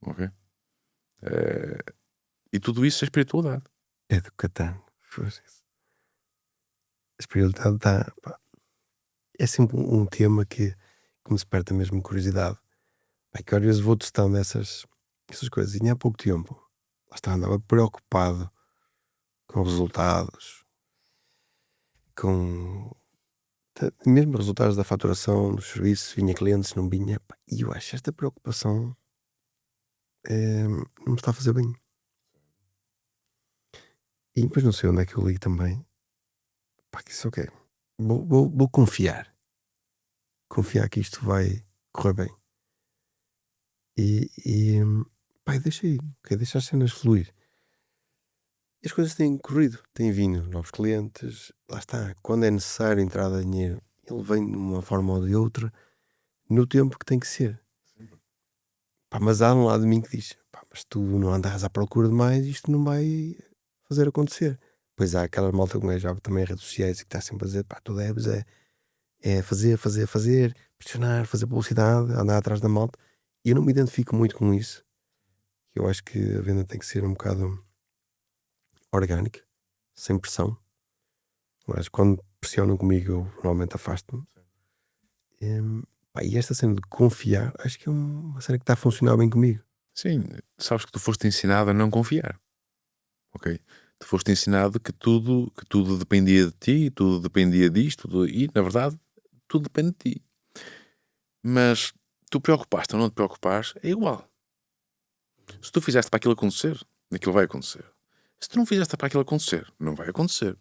Ok? E tudo isso é espiritualidade. É do Catan. A espiritualidade está... É sempre um tema que me desperta mesmo curiosidade. Que às vezes vou testando essas coisas. E há pouco tempo, lá está, andava preocupado com resultados, com mesmo resultados da faturação dos serviços, vinha clientes, não vinha. E eu acho esta preocupação não me está a fazer bem. E depois não sei onde é que eu li também. Que isso ok. Vou confiar. Confiar que isto vai correr bem. E deixa as cenas fluir. E as coisas têm corrido, têm vindo novos clientes, lá está, quando é necessário entrar de dinheiro, ele vem de uma forma ou de outra, no tempo que tem que ser. Mas há um lado de mim que diz, mas tu não andas à procura de mais, isto não vai fazer acontecer. Pois há aquela malta que já também em redes sociais e que está sempre a dizer, tu deves fazer, pressionar, fazer publicidade, andar atrás da malta. eu não me identifico muito com isso. Eu acho que a venda tem que ser um bocado orgânica, sem pressão. Mas quando pressionam comigo, eu normalmente afasto-me. E esta cena de confiar, acho que é uma cena que está a funcionar bem comigo. Sim, sabes que tu foste ensinado a não confiar. Ok? Tu foste ensinado que tudo dependia de ti, tudo dependia disto, e na verdade tudo depende de ti. Mas tu preocupaste ou não te preocupares, é igual. Se tu fizeste para aquilo acontecer, aquilo vai acontecer. Se tu não fizeste para aquilo acontecer, não vai acontecer.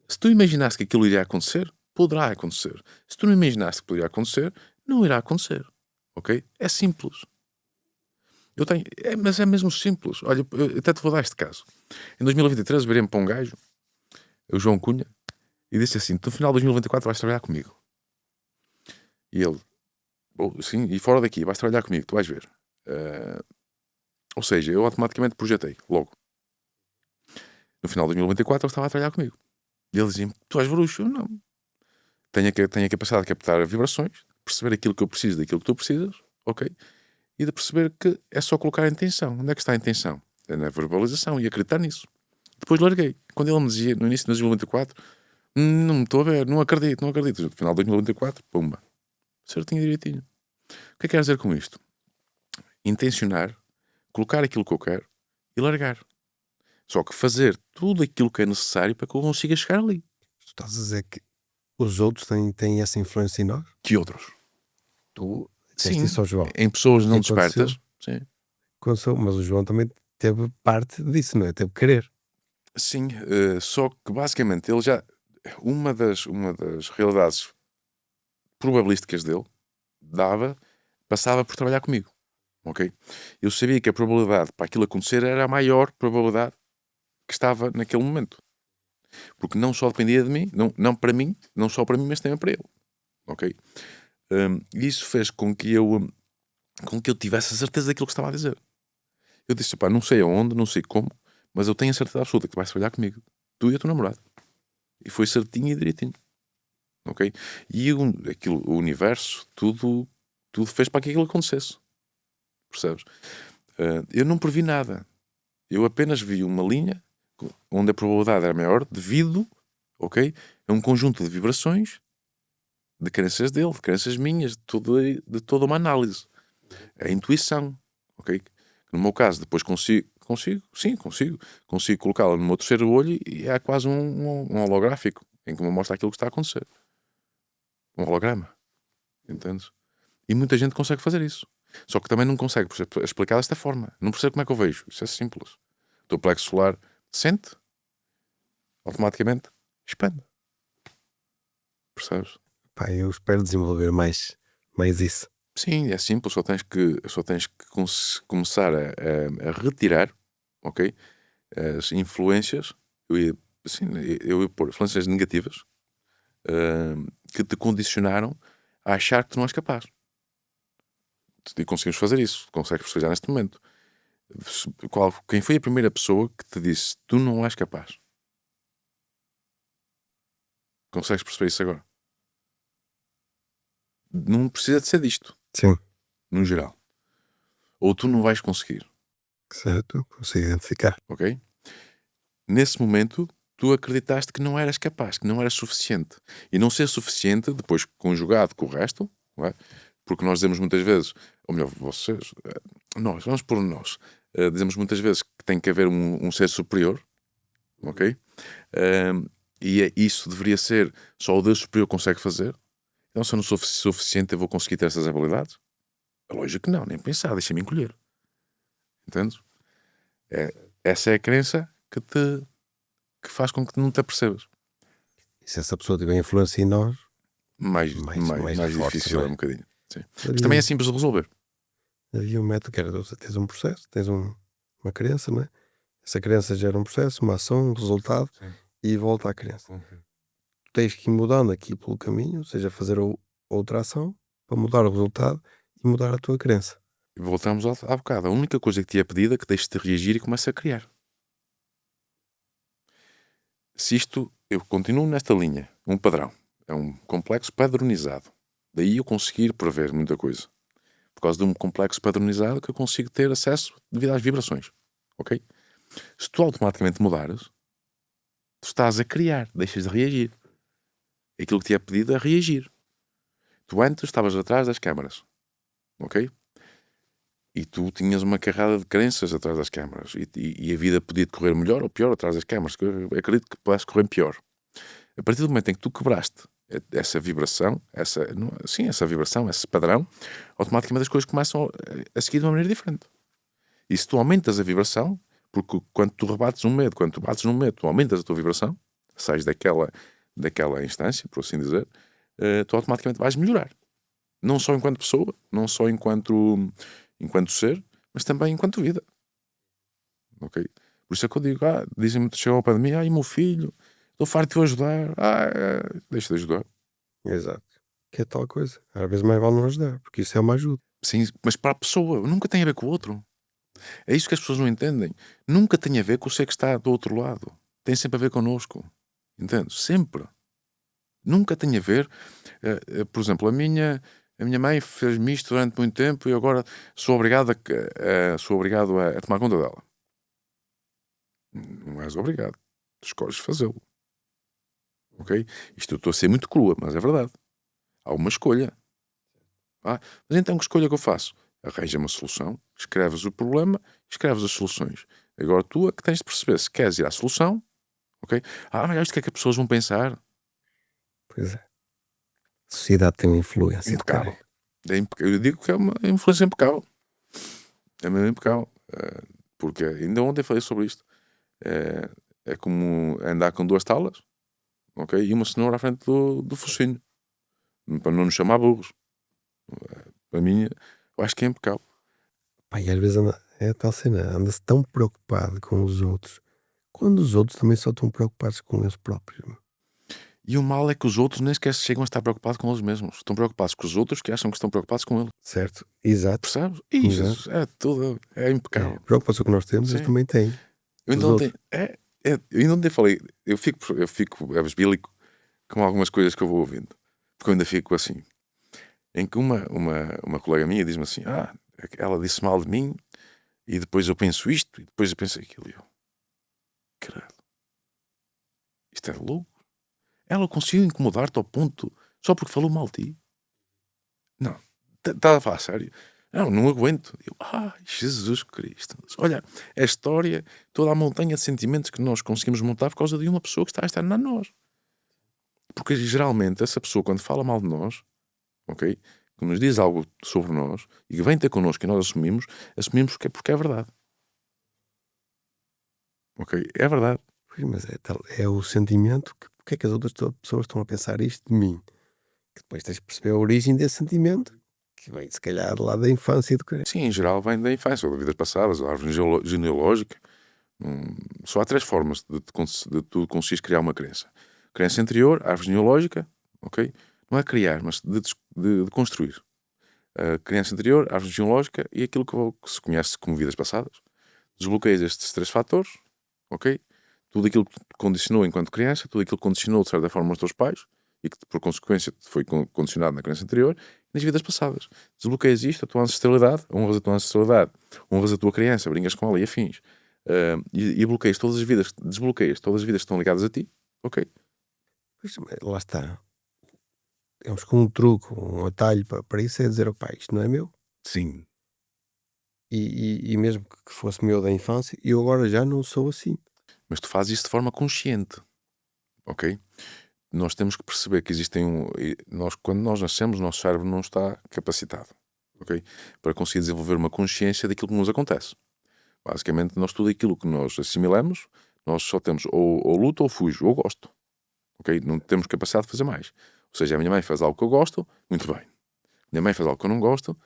Se tu imaginaste que aquilo iria acontecer, poderá acontecer. Se tu não imaginaste que poderia acontecer, não irá acontecer. Ok? É simples. Mas é mesmo simples. Olha, eu até te vou dar este caso. Em 2023 virei-me para um gajo, o João Cunha, e disse assim: no final de 2024 vais trabalhar comigo. E ele, sim, e fora daqui, vais trabalhar comigo, tu vais ver. Ou seja, eu automaticamente projetei, logo. No final de 2024 ele estava a trabalhar comigo. E ele dizia: tu és bruxo? Eu não. Tenho a capacidade de captar vibrações, perceber aquilo que eu preciso daquilo que tu precisas, ok? E de perceber que é só colocar a intenção. Onde é que está a intenção? É na verbalização e acreditar nisso. Depois larguei. Quando ele me dizia, no início de 2024, não me estou a ver, não acredito. No final de 2024, pumba. Certinho e direitinho. O que é que quer dizer com isto? Intencionar, colocar aquilo que eu quero e largar. Só que fazer tudo aquilo que é necessário para que eu consiga chegar ali. Tu estás a dizer que os outros têm essa influência em nós? Que outros? Tu Sim, disseste isso ao João. em pessoas não Que despertas. Sim. Mas o João também teve parte disso, não é? Teve que querer. Sim, só que basicamente ele já. Uma das realidades probabilísticas dele passava por trabalhar comigo. Ok? Eu sabia que a probabilidade para aquilo acontecer era a maior probabilidade que estava naquele momento. Porque não só dependia de mim, não para mim, não só para mim, mas também para ele. Ok? Isso fez com que eu tivesse a certeza daquilo que estava a dizer. Eu disse: pá, não sei aonde, não sei como, mas eu tenho a certeza absoluta que tu vais trabalhar comigo. Tu e a tua namorada. E foi certinho e direitinho. Ok? E o universo, tudo fez para que aquilo acontecesse. Percebes? Eu não previ nada. Eu apenas vi uma linha onde a probabilidade era maior devido, ok, a um conjunto de vibrações, de crenças dele, de crenças minhas, de toda uma análise. A intuição, ok? No meu caso, depois consigo colocá-la no meu terceiro olho e é quase um holográfico em que me mostra aquilo que está a acontecer. Um holograma. Entendes? E muita gente consegue fazer isso. Só que também não consegue explicar desta forma. Não percebo como é que eu vejo. Isso é simples. O teu plexo solar sente, automaticamente expande. Percebes? Pá, eu espero desenvolver mais isso. Sim, é simples. Só tens que começar a retirar, ok? As influências. Eu ia pôr influências negativas que te condicionaram a achar que tu não és capaz. E conseguimos fazer isso. Consegues perceber já neste momento. Quem foi a primeira pessoa que te disse tu não és capaz? Consegues perceber isso agora? Não precisa de ser disto. Sim. No geral. Ou tu não vais conseguir. Certo, consigo identificar. Ok? Nesse momento, tu acreditaste que não eras capaz, que não eras suficiente. E não ser suficiente, depois conjugado com o resto, não é? Porque nós dizemos muitas vezes, ou melhor, vocês, nós, vamos por nós, dizemos muitas vezes que tem que haver um ser superior, ok? E isso deveria ser só o Deus superior consegue fazer. Então, se eu não sou suficiente, eu vou conseguir ter essas habilidades? É lógico que não, nem pensar, deixa-me encolher. Entendes? Essa é a crença que faz com que não te apercebas. E se essa pessoa tiver influência em nós, Mais forte, difícil não é um bocadinho. Sim. Havia, Mas também é simples de resolver. Havia um método que era: tens um processo, tens uma crença, não é? Essa crença gera um processo, uma ação, um resultado. Sim. E volta à crença. Tu tens que ir mudando aqui pelo caminho, ou seja, fazer outra ação para mudar o resultado e mudar a tua crença. E voltamos há bocado. A única coisa que te é pedida é que deixes de reagir e comeces a criar. Se isto, eu continuo nesta linha, um padrão, é um complexo padronizado. Daí eu conseguir prever muita coisa. Por causa de um complexo padronizado que eu consigo ter acesso devido às vibrações. Ok? Se tu automaticamente mudares, tu estás a criar, deixas de reagir. Aquilo que te é pedido é reagir. Tu antes estavas atrás das câmaras. Ok? E tu tinhas uma carrada de crenças atrás das câmaras. E a vida podia correr melhor ou pior atrás das câmaras. Eu acredito que pudesse correr pior. A partir do momento em que tu quebraste essa vibração, essa vibração, esse padrão, automaticamente as coisas começam a seguir de uma maneira diferente. E se tu aumentas a vibração, porque quando tu rebates um medo, quando tu bates num medo, tu aumentas a tua vibração, sais daquela instância, por assim dizer, tu automaticamente vais melhorar. Não só enquanto pessoa, não só enquanto ser, mas também enquanto vida. Ok? Por isso é que eu digo, dizem-me, chegam para mim, e meu filho, estou farto de o ajudar. Deixa de ajudar. Exato. Que é tal coisa. Às vezes mais vale não ajudar, porque isso é uma ajuda. Sim, mas para a pessoa, nunca tem a ver com o outro. É isso que as pessoas não entendem. Nunca tem a ver com o ser que está do outro lado. Tem sempre a ver connosco. Entende? Sempre. Nunca tem a ver. Por exemplo, a minha mãe fez-me isto durante muito tempo e agora sou obrigado a tomar conta dela. Não és obrigado. Tu escolhes fazê-lo. Ok? Isto eu estou a ser muito crua, mas é verdade. Há uma escolha. Mas então que escolha que eu faço? Arranja uma solução, escreves o problema, escreves as soluções. Agora tu é que tens de perceber se queres ir à solução, ok? Mas isto que é que as pessoas vão pensar? Pois é. A sociedade tem uma influência. Impecável. Eu digo que é uma influência impecável. É mesmo impecável. Porque ainda ontem falei sobre isto. É como andar com duas talas, ok? E uma cenoura à frente do focinho. Para não nos chamar burros. Para mim, eu acho que é impecável. E às vezes é tal cena, anda-se tão preocupado com os outros, quando os outros também só estão preocupados com eles próprios. E o mal é que os outros nem sequer chegam a estar preocupados com eles mesmos. Estão preocupados com os outros que acham que estão preocupados com ele. Certo? Exato. Percebes? Exato. É tudo. É impecável. A preocupação que nós temos, eles também têm. Eu ainda ontem falei, eu fico abisbílico com algumas coisas que eu vou ouvindo. Porque eu ainda fico assim. Em que uma colega minha diz-me assim, ela disse mal de mim, e depois eu penso isto, e depois eu penso aquilo. E eu, caralho, isto é louco. Ela conseguiu incomodar-te ao ponto, só porque falou mal de ti? Não, está a falar sério. Não aguento. Eu, Jesus Cristo. Olha, a história, toda a montanha de sentimentos que nós conseguimos montar por causa de uma pessoa que está externa a nós. Porque geralmente essa pessoa, quando fala mal de nós, ok, que nos diz algo sobre nós e que vem ter connosco e nós assumimos porque é verdade. Ok? É verdade. Mas é o sentimento que porque é que as outras pessoas estão a pensar isto de mim? Que depois tens de perceber a origem desse sentimento, que vem se calhar lá da infância e do caralho. Sim, em geral vem da infância ou de vidas passadas, a árvore genealógica. Só há 3 formas de tu conseguires criar uma crença. Crença anterior, árvore genealógica, ok? Não é criar, mas de construir. A crença anterior, árvore genealógica e aquilo que se conhece como vidas passadas. Desbloqueias estes 3 fatores, ok? Tudo aquilo que te condicionou enquanto criança, tudo aquilo que condicionou de certa forma os teus pais e que por consequência foi condicionado na crença anterior e nas vidas passadas. Desbloqueias isto, a tua ancestralidade, honras a tua ancestralidade, honras a tua criança, brincas com ela e afins. E bloqueias todas as vidas, desbloqueias todas as vidas que estão ligadas a ti, ok? Pois, lá está. Temos com um truque, um atalho para isso é dizer, isto não é meu. Sim. E mesmo que fosse meu da infância, eu agora já não sou assim. Mas tu fazes isso de forma consciente, ok? Nós temos que perceber que quando nós nascemos, o nosso cérebro não está capacitado, ok? Para conseguir desenvolver uma consciência daquilo que nos acontece. Basicamente, tudo aquilo que nós assimilamos, nós só temos ou luto ou fujo, ou gosto, ok? Não temos capacidade de fazer mais. Ou seja, a minha mãe faz algo que eu gosto, muito bem. A minha mãe faz algo que eu não gosto,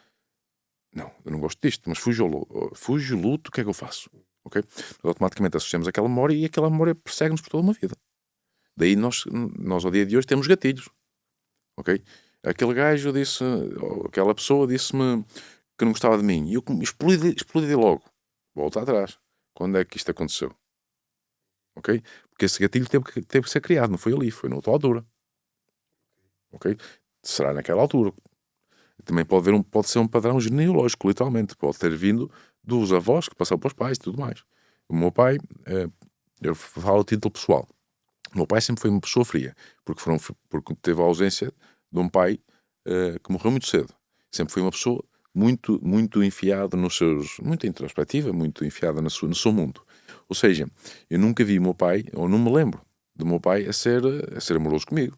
não, eu não gosto disto, mas fujo, luto, o que é que eu faço? Ok? Nós automaticamente associamos aquela memória e aquela memória persegue-nos por toda uma vida. Daí nós ao dia de hoje temos gatilhos, ok? Aquele gajo disse, ou aquela pessoa disse-me que não gostava de mim e eu explodi logo. Volta atrás. Quando é que isto aconteceu? Ok? Porque esse gatilho teve que ser criado, não foi ali, foi noutra altura. Ok? Será naquela altura. Também pode ser um padrão genealógico, literalmente. Pode ter vindo dos avós que passaram para os pais e tudo mais. O meu pai, eu falo a título pessoal, o meu pai sempre foi uma pessoa fria, porque teve a ausência de um pai que morreu muito cedo. Sempre foi uma pessoa muito enfiada muito introspectiva, muito enfiada no seu mundo. Ou seja, eu nunca vi o meu pai, ou não me lembro do meu pai a ser amoroso comigo.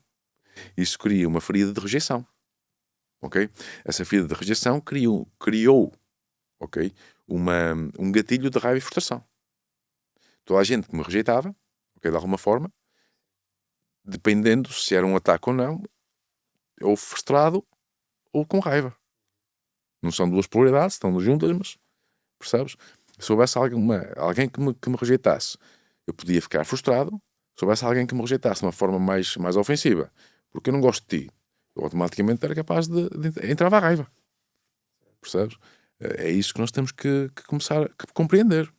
Isso cria uma ferida de rejeição. Ok? Essa ferida de rejeição criou ok? Um gatilho de raiva e frustração. Toda a gente que me rejeitava, ok, de alguma forma, dependendo se era um ataque ou não, ou frustrado ou com raiva. Não são duas polaridades, estão juntas, mas percebes? Se houvesse alguém que me rejeitasse, eu podia ficar frustrado. Se houvesse alguém que me rejeitasse de uma forma mais ofensiva, porque eu não gosto de ti, eu automaticamente era capaz de entrar à raiva. Percebes? É isso que nós temos que começar a compreender.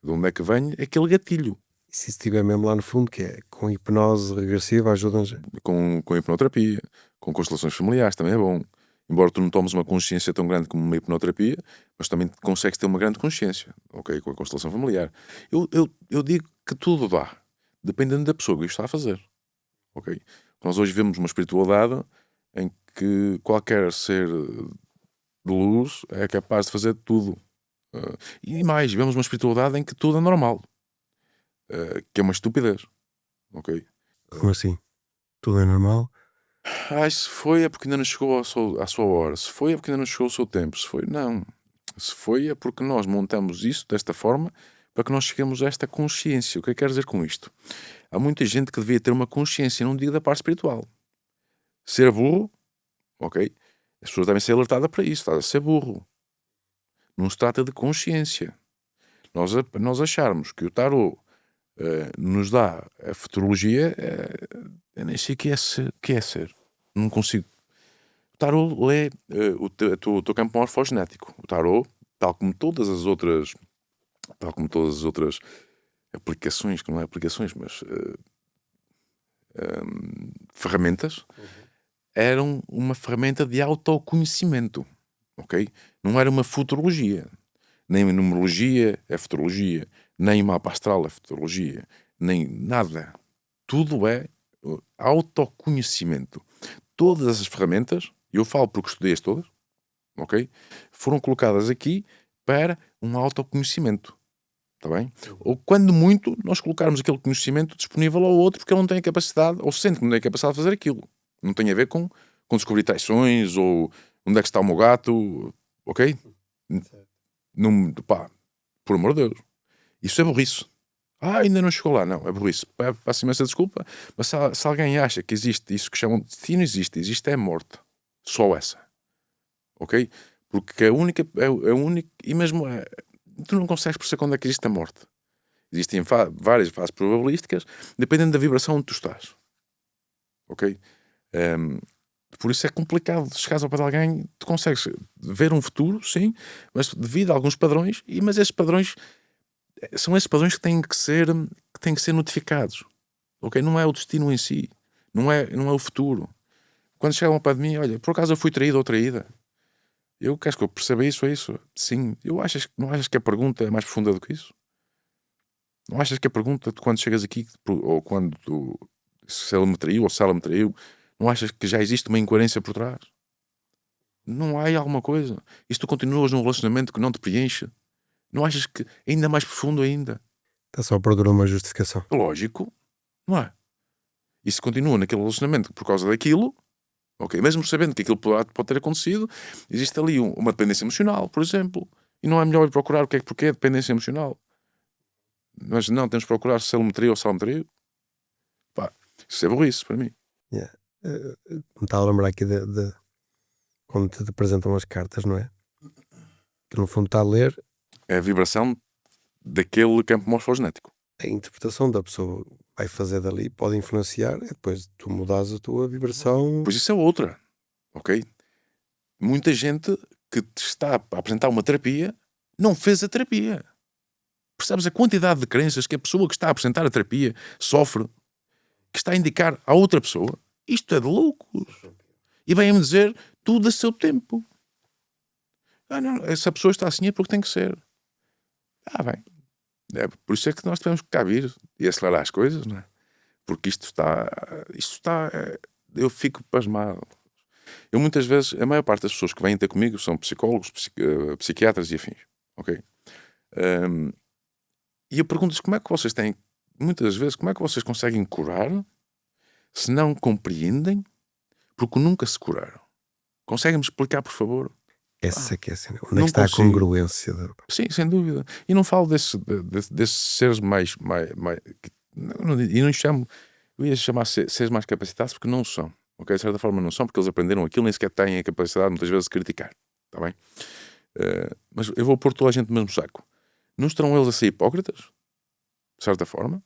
De onde é que vem aquele gatilho? E se estiver mesmo lá no fundo, que é com hipnose regressiva, ajuda-nos. Com hipnoterapia, com constelações familiares, também é bom. Embora tu não tomes uma consciência tão grande como uma hipnoterapia, mas também consegues ter uma grande consciência, ok? Com a constelação familiar. Eu digo que tudo dá, dependendo da pessoa que isto está a fazer, ok? Nós hoje vemos uma espiritualidade em que qualquer ser de luz é capaz de fazer tudo. E mais, vemos uma espiritualidade em que tudo é normal, que é uma estupidez, ok? Como assim? Tudo é normal? Se foi é porque ainda não chegou à sua hora. Se foi é porque ainda não chegou o seu tempo. Se foi, não. Se foi é porque nós montamos isso desta forma para que nós cheguemos a esta consciência. O que é que quero dizer com isto? Há muita gente que devia ter uma consciência, não digo da parte espiritual. Ser burro, ok? As pessoas devem ser alertadas para isso. Estás a ser burro. Não se trata de consciência. Nós acharmos que o tarot nos dá a futurologia, eu nem sei o que é ser. Não consigo. O tarot lê o teu campo morfogenético. O tarot, tal como todas as outras aplicações, que não é aplicações, mas ferramentas, eram uma ferramenta de autoconhecimento, ok? Não era uma futurologia. Nem a numerologia é futurologia, nem mapa astral é futurologia, nem nada. Tudo é autoconhecimento. Todas as ferramentas, eu falo porque estudei-as todas, ok? Foram colocadas aqui para um autoconhecimento, está bem? Ou quando muito, nós colocarmos aquele conhecimento disponível ao outro porque ele não tem a capacidade, ou sente que não tem a capacidade de fazer aquilo. Não tem a ver com descobrir traições, ou onde é que está o meu gato, ok? Não, pá, por amor de Deus. Isso é burrice. Ainda não chegou lá. Não, é burrice. Passo imensa desculpa. Mas se alguém acha que existe isso que chamam de destino, existe. Existe é a morte. Só essa. Ok? Porque é a única... e mesmo... tu não consegues perceber quando é que existe a morte. Existem várias fases probabilísticas, dependendo da vibração onde tu estás. Ok? Por isso é complicado. Se chegares ao pé de alguém, tu consegues ver um futuro, sim, mas devido a alguns padrões, mas esses padrões são esses padrões que têm que ser notificados. Ok? Não é o destino em si, não é o futuro. Quando chegam ao pé de mim, olha, por acaso eu fui traído ou traída, queres que eu perceba isso ou isso? Sim. Não achas que a pergunta é mais profunda do que isso? Não achas que a pergunta de quando chegas aqui, ou quando se ele me traiu ou se ela me traiu, não achas que já existe uma incoerência por trás? Não há aí alguma coisa? E se tu continuas num relacionamento que não te preenche, não achas que é ainda mais profundo ainda? Está só a procurar uma justificação. Lógico, não é? E se continua naquele relacionamento por causa daquilo, ok, mesmo sabendo que aquilo pode ter acontecido, existe ali uma dependência emocional, por exemplo, e não é melhor ir procurar o que é porque é dependência emocional? Mas não, temos que procurar se ele me traiu ou se ela me traiu. Pá, isso é burrice para mim. Yeah. Me está a lembrar aqui de quando te apresentam as cartas, não é? Que no fundo está a ler É a vibração daquele campo morfogenético. a interpretação da pessoa vai fazer dali, pode influenciar, e depois tu mudas a tua vibração. Pois isso é outra, ok? Muita gente que te está a apresentar uma terapia não fez a terapia. Percebes a quantidade de crenças que a pessoa que está a apresentar a terapia sofre, que está a indicar a outra pessoa? Isto é de loucos. E vêm-me dizer tudo a seu tempo. Não, essa pessoa está assim é porque tem que ser. Bem. Por isso é que nós tivemos que cá vir e acelerar as coisas, não é? Porque isto está eu fico pasmado. Eu muitas vezes, a maior parte das pessoas que vêm ter comigo são psicólogos, psiquiatras e afins, ok? E eu pergunto-lhes como é que vocês têm, muitas vezes, como é que vocês conseguem curar se não compreendem porque nunca se curaram? Conseguem-me explicar, por favor? Essa é que é a cena. Onde é que está a congruência? Sim, sem dúvida. E não falo desses seres mais e não chamo, eu ia chamar seres mais capacitados porque não são, ok? De certa forma não são, porque eles aprenderam aquilo, nem sequer têm a capacidade muitas vezes de criticar, está bem? Mas eu vou pôr toda a gente no mesmo saco. Não estarão eles a ser hipócritas? De certa forma?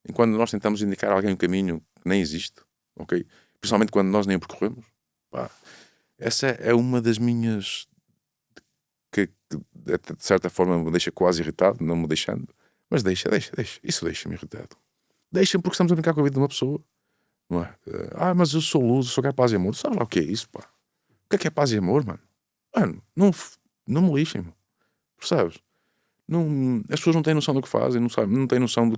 Enquanto nós tentamos indicar a alguém um caminho que nem existe, ok? Principalmente quando nós nem o percorremos. Essa é uma das minhas que de certa forma me deixa quase irritado, não me deixando, mas deixa, isso deixa-me irritado. Deixa-me porque estamos a brincar com a vida de uma pessoa, não é? Mas eu sou luz, eu sou capaz de amor. Sabes lá o que é isso, pá? O que é paz e amor, mano? Mano, não me lixem, mano. Percebes? As pessoas não têm noção do que fazem, não têm noção do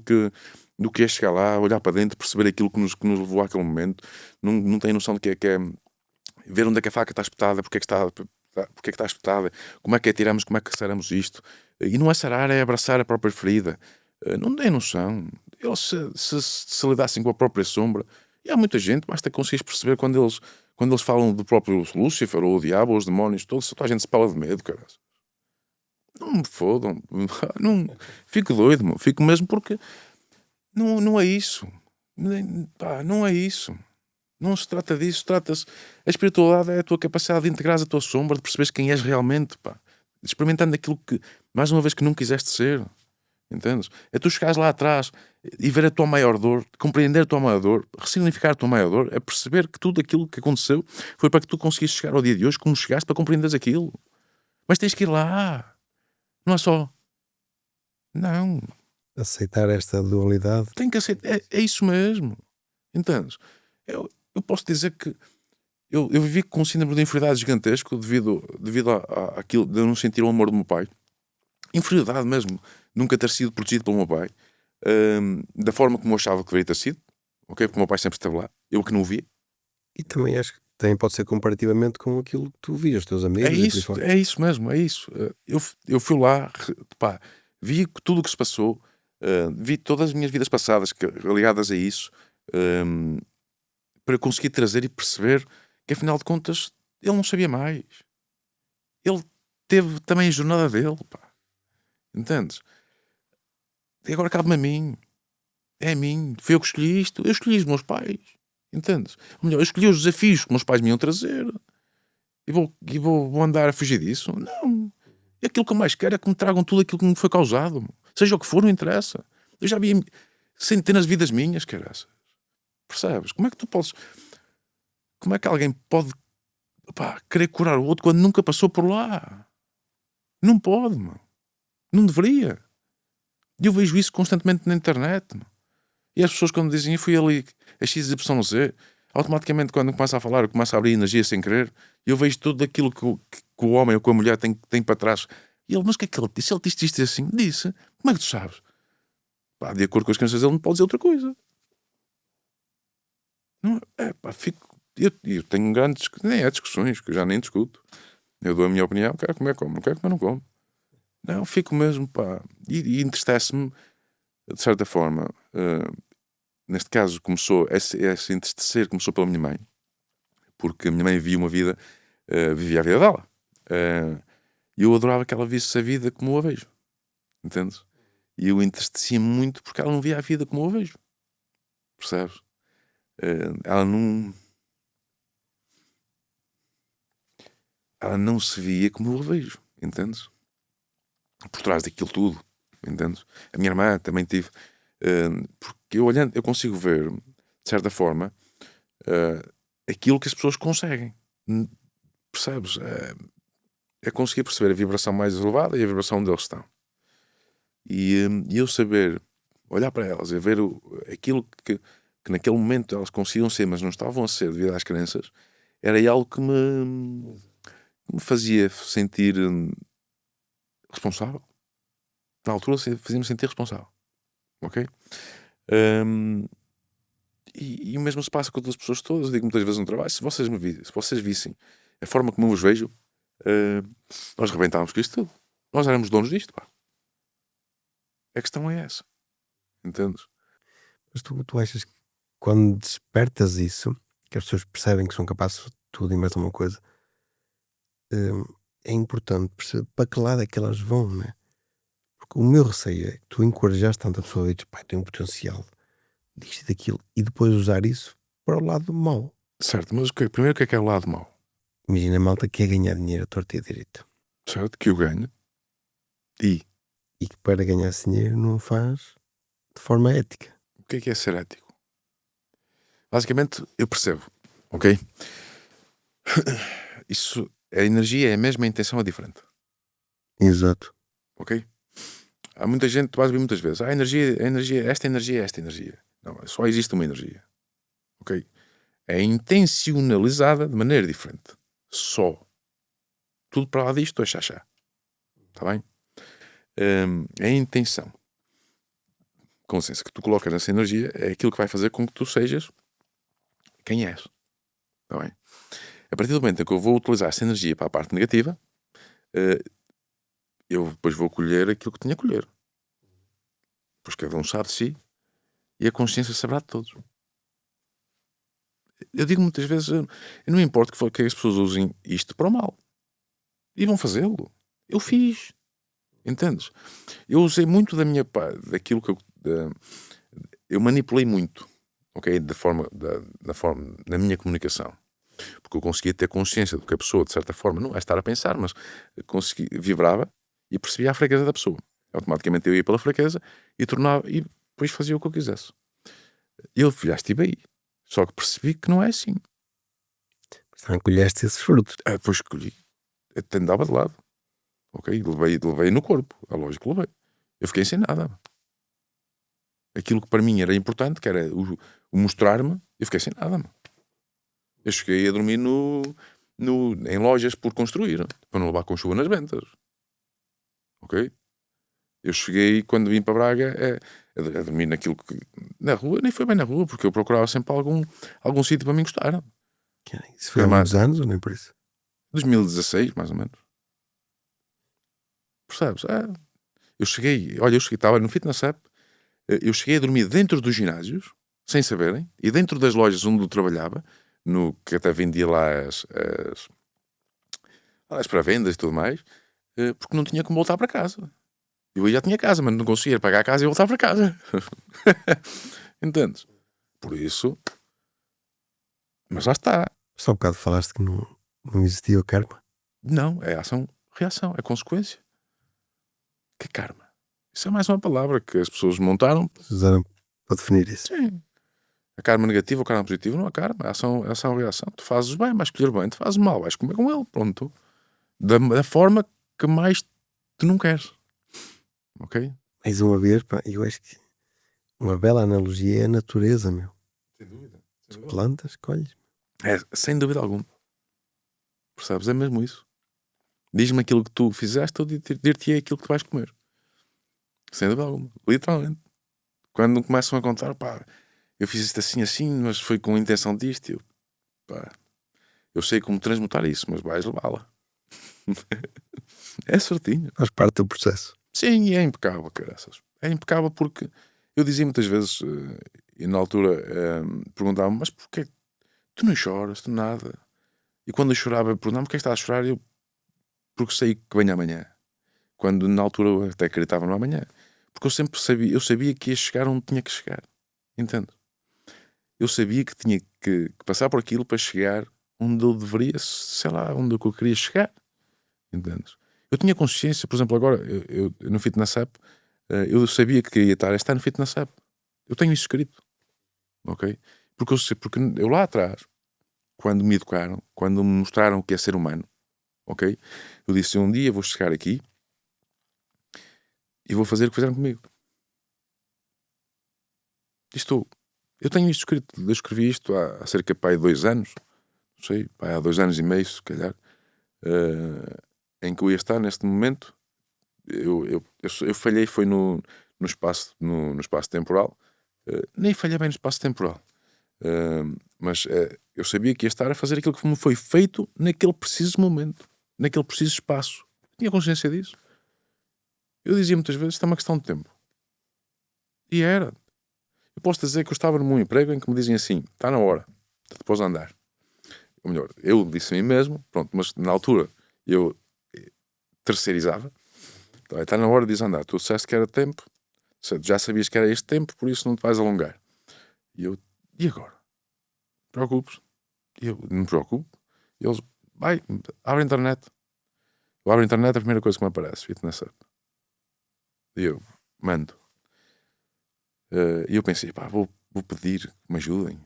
que é chegar lá, olhar para dentro, perceber aquilo que nos levou àquele momento, não têm noção do que é ver onde é que a faca está espetada, porque é que está espetada, como é que tiramos, como é que saramos isto. E não é sarar, é abraçar a própria ferida. Não têm noção. Eles se lidassem com a própria sombra, e há muita gente, basta conseguires perceber quando eles falam do próprio Lúcifer ou o diabo ou os demónios, toda a gente se pala de medo, cara. Não me fodam. Não, fico doido, meu. Fico mesmo porque não é isso. Não é isso. Não se trata disso. Trata-se. A espiritualidade é a tua capacidade de integrar a tua sombra, de perceberes quem és realmente, pá. Experimentando aquilo que, mais uma vez, que não quiseste ser. Entendes? É tu chegares lá atrás e ver a tua maior dor, compreender a tua maior dor, ressignificar a tua maior dor, é perceber que tudo aquilo que aconteceu foi para que tu conseguisses chegar ao dia de hoje como chegaste, para compreenderes aquilo. Mas tens que ir lá. Não é só. Não. Aceitar esta dualidade. Tem que aceitar. É isso mesmo. Entendes? Eu posso dizer que eu vivi com um síndrome de inferioridade gigantesco devido àquilo de eu não sentir o amor do meu pai. Inferioridade mesmo. Nunca ter sido protegido pelo meu pai. Da forma como eu achava que deveria ter sido. Ok? Porque o meu pai sempre esteve lá. Eu que não o via. E também acho que pode ser comparativamente com aquilo que tu vias, os teus amigos. É isso mesmo, é isso. Eu fui lá, pá, vi tudo o que se passou, vi todas as minhas vidas passadas ligadas a isso, para conseguir trazer e perceber que afinal de contas ele não sabia mais. Ele teve também a jornada dele, pá. Entendes? E agora cabe-me a mim. É a mim. Foi eu que escolhi isto. Eu escolhi os meus pais. Entendes? Ou melhor, eu escolhi os desafios que meus pais me iam trazer. E vou andar a fugir disso? Não. E aquilo que eu mais quero é que me tragam tudo aquilo que me foi causado. Seja o que for, não interessa. Eu já vi centenas de vidas minhas, caraças. Percebes? Como é que tu podes... Como é que alguém pode querer curar o outro quando nunca passou por lá? Não pode, mano. Não deveria. E eu vejo isso constantemente na internet, mano. E as pessoas quando dizem eu fui ali a XYZ, automaticamente quando começa a falar, eu começo a abrir energia sem querer, e eu vejo tudo aquilo que o homem ou que a mulher tem para trás. E ele, mas o que é que ele disse? Ele disse isto assim? Disse. Como é que tu sabes? De acordo com as crenças dele, não pode dizer outra coisa. Não, eu tenho grandes, nem é discussões, que eu já nem discuto. Eu dou a minha opinião, quero comer, como, não quero comer, não como. Não, fico mesmo, e entristece-me, de certa forma, neste caso começou, esse entristecer começou pela minha mãe, porque a minha mãe vivia vivia a vida dela. E eu adorava que ela visse a vida como eu a vejo. Entendes? E eu entristecia-me muito porque ela não via a vida como eu a vejo. Percebes? Ela não se via como eu a vejo. Entendes? Por trás daquilo tudo. Entendes? A minha irmã também tive... porque eu olhando, eu consigo ver, de certa forma, aquilo que as pessoas conseguem. Percebes? É conseguir perceber a vibração mais elevada e a vibração onde eles estão. E eu saber, olhar para elas e ver aquilo que naquele momento elas conseguiam ser, mas não estavam a ser devido às crenças, era algo que me fazia sentir responsável. Na altura fazia-me sentir responsável. Ok? E o mesmo se passa com outras pessoas todas. Eu digo muitas vezes no trabalho, se vocês vissem a forma como eu os vejo, nós rebentávamos com isto tudo. Nós éramos donos disto, pá. A questão é essa. Entendes? Mas tu achas que quando despertas isso, que as pessoas percebem que são capazes de tudo e mais alguma coisa, é importante perceber para que lado é que elas vão, né? Porque o meu receio é que tu encorajaste tanta pessoa e dizes, pá, tem um potencial disto e daquilo, e depois usar isso para o lado mau. Certo, mas primeiro o que é o lado mau? Imagina a malta que quer ganhar dinheiro à torta e à direita. Certo? Que eu ganho. E Que para ganhar esse dinheiro não faz de forma ética. o que é ser ético? Basicamente, eu percebo, ok? Isso, a energia é a mesma, a intenção é diferente. Exato. Ok? Há muita gente, tu vais ver muitas vezes, esta energia. Não, só existe uma energia. Ok? É intencionalizada de maneira diferente. Só. Tudo para lá disto é chachá. Está bem? É a intenção. Com licença, que tu colocas nessa energia é aquilo que vai fazer com que tu sejas quem és. Está bem? A partir do momento em que eu vou utilizar essa energia para a parte negativa, eu depois vou colher aquilo que tinha a colher. Pois cada um sabe de si e a consciência saberá de todos. Eu digo muitas vezes, eu não importa que as pessoas usem isto para o mal. E vão fazê-lo. Eu fiz. Entendes? Eu usei muito daquilo que eu manipulei muito, ok? Na minha comunicação. Porque eu conseguia ter consciência do que a pessoa, de certa forma, não é estar a pensar, mas vibrava e percebia a fraqueza da pessoa. Automaticamente eu ia pela fraqueza e depois fazia o que eu quisesse. Eu já estive aí. Só que percebi que não é assim. Mas também colheste esses frutos. Depois escolhi. Até andava de lado. Ok? Levei no corpo. É lógico que levei. Eu fiquei sem nada. Aquilo que para mim era importante, que era o mostrar-me, eu fiquei sem nada. Eu cheguei a dormir em lojas por construir, para não levar com chuva nas ventas. Ok? Eu cheguei, quando vim para Braga, a dormir naquilo que... Na rua, nem foi bem na rua, porque eu procurava sempre algum sítio para me encostar. Isso foi há muitos anos ou nem por isso? 2016, mais ou menos. Percebes? Eu estava no Fitness App, eu cheguei a dormir dentro dos ginásios, sem saberem, e dentro das lojas onde eu trabalhava, que até vendia lá as pré-vendas e tudo mais, porque não tinha como voltar para casa. Eu já tinha casa, mas não conseguia pagar a casa e voltar para casa. Entendes? Por isso... Mas lá está. Só um bocado falaste que não existia o karma. Não, é ação-reação, é consequência. Que karma? Isso é mais uma palavra que as pessoas montaram. Usaram para definir isso. Sim. A karma negativa ou a karma positiva não é karma, é ação-reação. Tu fazes bem, vais escolher bem. Tu fazes mal, vais comer com ele. Pronto. Da forma que mais tu não queres. Ok? Mais uma vez, pá, eu acho que uma bela analogia é a natureza, meu. Sem dúvida. As plantas, colhes. Sem dúvida alguma. Percebes? É mesmo isso. Diz-me aquilo que tu fizeste, eu dir-te-ei aquilo que tu vais comer. Sem dúvida alguma. Literalmente. Quando começam a contar, pá, eu fiz isto assim, mas foi com a intenção disto. Eu sei como transmutar isso, mas vais levá-la. É certinho. Faz parte do processo. Sim, e é impecável, caraças. É impecável porque eu dizia muitas vezes, e na altura perguntavam-me, mas porquê tu não choras, tu nada? E quando eu chorava, eu perguntava-me, porquê estás a chorar? Porque sei que vem amanhã. Quando na altura eu até acreditava no amanhã. Porque eu sabia que ia chegar onde tinha que chegar. Entende? Eu sabia que tinha que passar por aquilo para chegar onde eu deveria, sei lá, onde eu queria chegar. Entendes? Eu tinha consciência, por exemplo, agora, eu no Fitness App, eu sabia que queria estar no Fitness App. Eu tenho isso escrito. Ok? Porque eu lá atrás, quando me educaram, quando me mostraram o que é ser humano, ok? Eu disse, um dia vou chegar aqui e vou fazer o que fizeram comigo. Eu tenho isto escrito, eu escrevi isto há cerca de 2 anos, sei, há 2 anos e meio, se calhar, em que eu ia estar neste momento. Eu falhei, foi no espaço temporal. Nem falhei bem no espaço temporal, mas eu sabia que ia estar a fazer aquilo que me foi feito naquele preciso momento, naquele preciso espaço. Tinha consciência disso. Eu dizia muitas vezes: isto é uma questão de tempo. E era. Eu posso dizer que eu estava num emprego em que me dizem assim: está na hora de depois andar. Ou melhor, eu disse a mim mesmo, pronto, mas na altura eu terceirizava. Então, está na hora de andar. Tu disseste que era tempo, já sabias que era este tempo, por isso não te vais alongar. E eu: e agora? Preocupes? E eu: não me preocupo. E eles: vai, abre a internet. Eu abro a internet, a primeira coisa que me aparece, Fitness Up. E eu mando. E eu pensei: pá, vou pedir que me ajudem.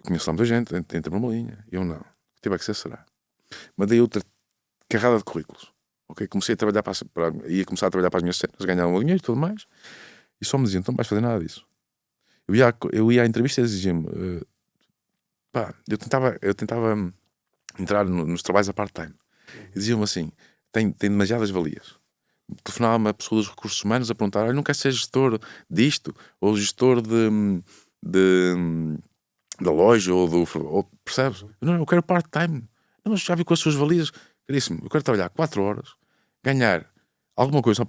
Conheço lá muita gente, entra uma linha. E eu: não, que tiver que ser, será. Mandei outra carrada de currículos. Ok, comecei a trabalhar ia começar a trabalhar para as minhas cenas, ganhar um dinheiro e tudo mais. E só me diziam: então não vais fazer nada disso. Eu ia à entrevista e diziam-me: pá, eu tentava entrar nos trabalhos a part-time. E diziam-me assim: tem demasiadas valias. Telefonava-me a pessoa dos recursos humanos a perguntar: olha, não quer ser gestor disto? Ou gestor da loja? Ou percebes? Não, eu quero part-time. Não, mas já vi com as suas valias. Caríssimo, eu quero trabalhar 4 horas, ganhar alguma coisa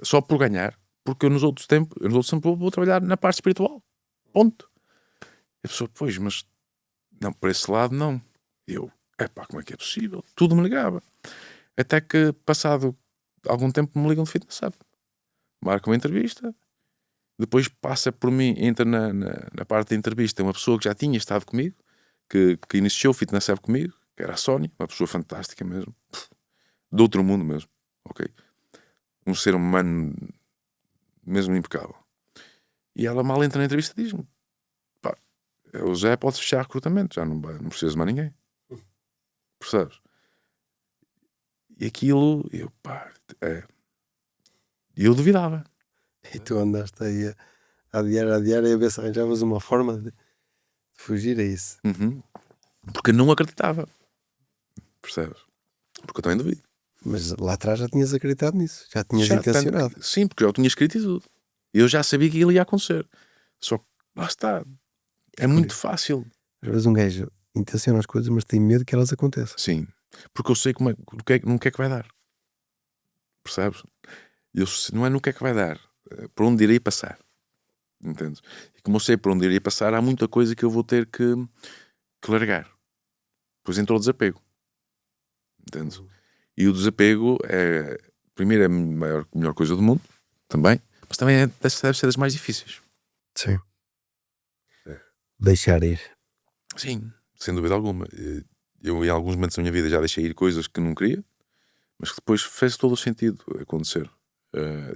só por ganhar, porque eu nos outros tempos vou trabalhar na parte espiritual. Ponto. E a pessoa: pois, mas não, por esse lado não. E eu: epá, como é que é possível? Tudo me ligava. Até que, passado algum tempo, me ligam de Fitness Up. Marcam uma entrevista. Depois passa por mim, entra na parte da entrevista uma pessoa que já tinha estado comigo, que iniciou o Fitness Up comigo, que era a Sónia, uma pessoa fantástica mesmo, de outro mundo mesmo, ok? Um ser humano mesmo impecável. E ela mal entra na entrevista e diz-me: pá, o Zé pode fechar recrutamento, já não precisa de mais ninguém. Percebes? E aquilo, eu duvidava. E tu andaste aí a adiar e a ver se arranjavas uma forma de fugir a isso. Uhum. Porque eu não acreditava. Percebes? Porque eu também duvido. Mas lá atrás já tinhas acreditado nisso, já tinhas intencionado. Sim, porque eu tinha escrito e tudo. Eu já sabia que aquilo ia acontecer. Só que lá está. É muito fácil. Às vezes um gajo intenciona as coisas, mas tem medo que elas aconteçam. Sim. Porque eu sei no que é que vai dar. Percebes? Não é no que é que vai dar. Por onde irei passar. Entendes? E como eu sei por onde irei passar, há muita coisa que eu vou ter que largar. Pois entrou o desapego. Entendes? E o desapego é, primeiro, é a melhor coisa do mundo, também, mas também deve ser das mais difíceis. Sim. Deixar ir. Sim, sem dúvida alguma. Eu, em alguns momentos da minha vida, já deixei ir coisas que não queria, mas que depois fez todo o sentido acontecer.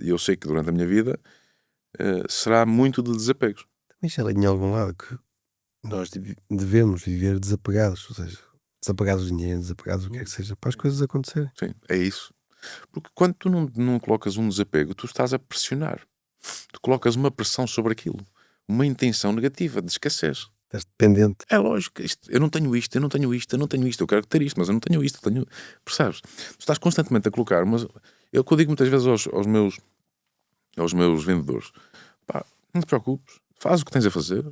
E eu sei que durante a minha vida será muito de desapegos. Também já li em algum lado que nós devemos viver desapegados, ou seja, desapegados do dinheiro, desapegados do que é que seja, para as coisas acontecerem. Sim, é isso. Porque quando tu não colocas um desapego, tu estás a pressionar. Tu colocas uma pressão sobre aquilo. Uma intenção negativa de escassez. Estás dependente. É lógico, eu não tenho isto, eu quero ter isto, mas eu não tenho isto, percebes? Tu estás constantemente a colocar, mas eu digo muitas vezes aos meus vendedores: pá, não te preocupes, faz o que tens a fazer,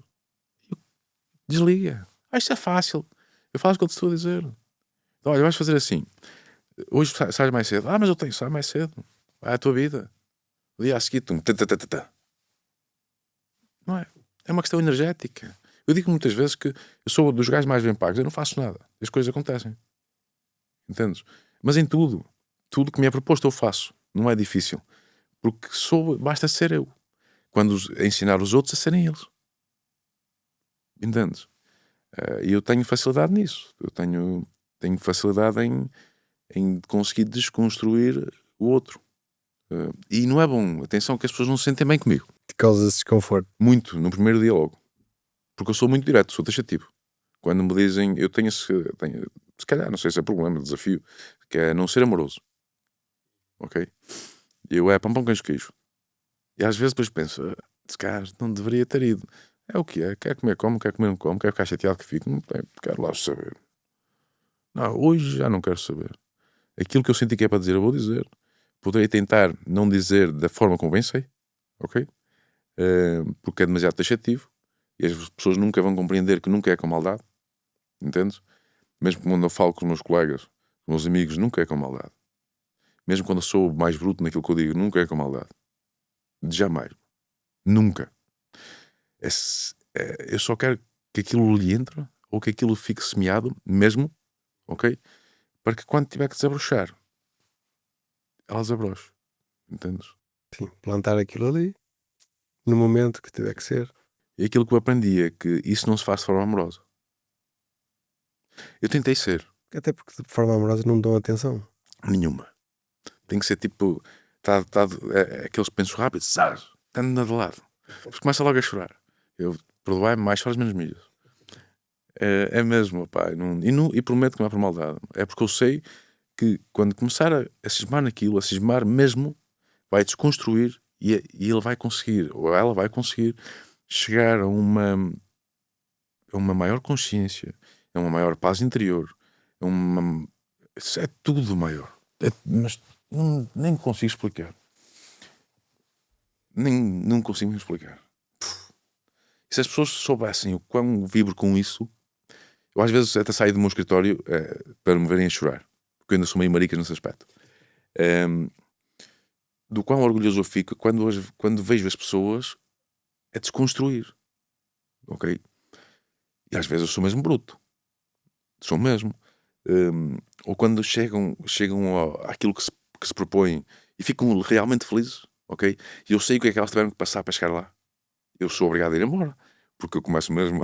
desliga. Isto é fácil, eu faço o que eu te estou a dizer. Então, olha, vais fazer assim, hoje sais mais cedo, mas eu tenho que sair mais cedo, vai a tua vida, o dia a seguir, não é? É uma questão energética. Eu digo muitas vezes que eu sou dos gajos mais bem pagos, eu não faço nada, as coisas acontecem, entendes? Mas em tudo que me é proposto eu faço, não é difícil, porque basta ser eu, quando ensinar os outros a serem eles, entendes? E eu tenho facilidade nisso, eu tenho facilidade em conseguir desconstruir o outro, e não é bom, atenção, que as pessoas não se sentem bem comigo, Te causa desconforto. muito, no primeiro dia logo. Porque eu sou muito direto, sou taxativo. Quando me dizem, eu tenho, se calhar, não sei se é problema, desafio, que é não ser amoroso. Ok? E eu pão, queijo, queijo. E às vezes depois penso, se calhar não deveria ter ido. É o que é. Quer comer, como. Quer comer, não como. Quer ficar chateado que fico. Não tem. Quero lá saber. Não, hoje já não quero saber. Aquilo que eu senti que é para dizer, eu vou dizer. Poderei tentar não dizer da forma como bem sei. Ok? Porque é demasiado taxativo. E as pessoas nunca vão compreender que nunca é com maldade. Entendes? Mesmo quando eu falo com os meus colegas, com os meus amigos, nunca é com maldade. Mesmo quando eu sou mais bruto naquilo que eu digo, nunca é com maldade. Jamais. Nunca. Eu só quero que aquilo lhe entre, ou que aquilo fique semeado, mesmo, ok? Para que quando tiver que desabrochar, ela desabroche. Entendes? Sim, plantar aquilo ali no momento que tiver que ser. E aquilo que eu aprendi é que isso não se faz de forma amorosa. Eu tentei ser. Até porque de forma amorosa não dão atenção. Nenhuma. Tem que ser tipo. Aqueles pensos rápidos, sabes? Estando de lado. Depois começa logo a chorar. Eu perdoai-me mais choras menos milhas. É mesmo, pá. E prometo que não é por maldade. É porque eu sei que quando começar a cismar naquilo, a cismar mesmo, vai desconstruir e ele vai conseguir, ou ela vai conseguir, chegar a uma maior consciência, a uma maior paz interior, isso é tudo maior. Mas nem consigo explicar. Não consigo me explicar. E se as pessoas soubessem o quão vibro com isso, eu às vezes até saio do meu escritório para me verem a chorar, porque eu ainda sou meio maricas nesse aspecto. Do quão orgulhoso eu fico quando vejo as pessoas a desconstruir. Ok? E às vezes eu sou mesmo bruto. Sou mesmo. Ou quando chegam àquilo que se propõem e ficam realmente felizes. Ok? E eu sei o que é que elas tiveram que passar para chegar lá. Eu sou obrigado a ir embora. Porque eu começo mesmo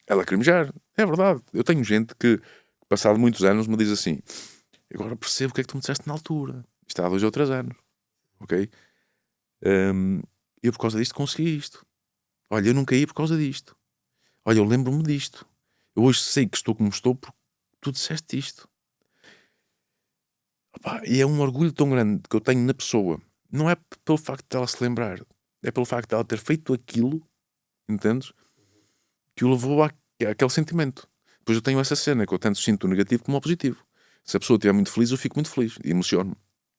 a lacrimejar. É verdade. Eu tenho gente que, passado muitos anos, me diz assim: agora percebo o que é que tu me disseste na altura. Isto há 2 ou 3 anos. Ok? Eu por causa disto consegui isto. Olha, eu não caí por causa disto. Olha, eu lembro-me disto. Eu hoje sei que estou como estou porque tu disseste isto. Opa, e é um orgulho tão grande que eu tenho na pessoa. Não é pelo facto de ela se lembrar. É pelo facto de ela ter feito aquilo, entendes? Que o levou àquele sentimento. Depois eu tenho essa cena que eu tanto sinto o negativo como o positivo. Se a pessoa estiver muito feliz, eu fico muito feliz e emociono-me.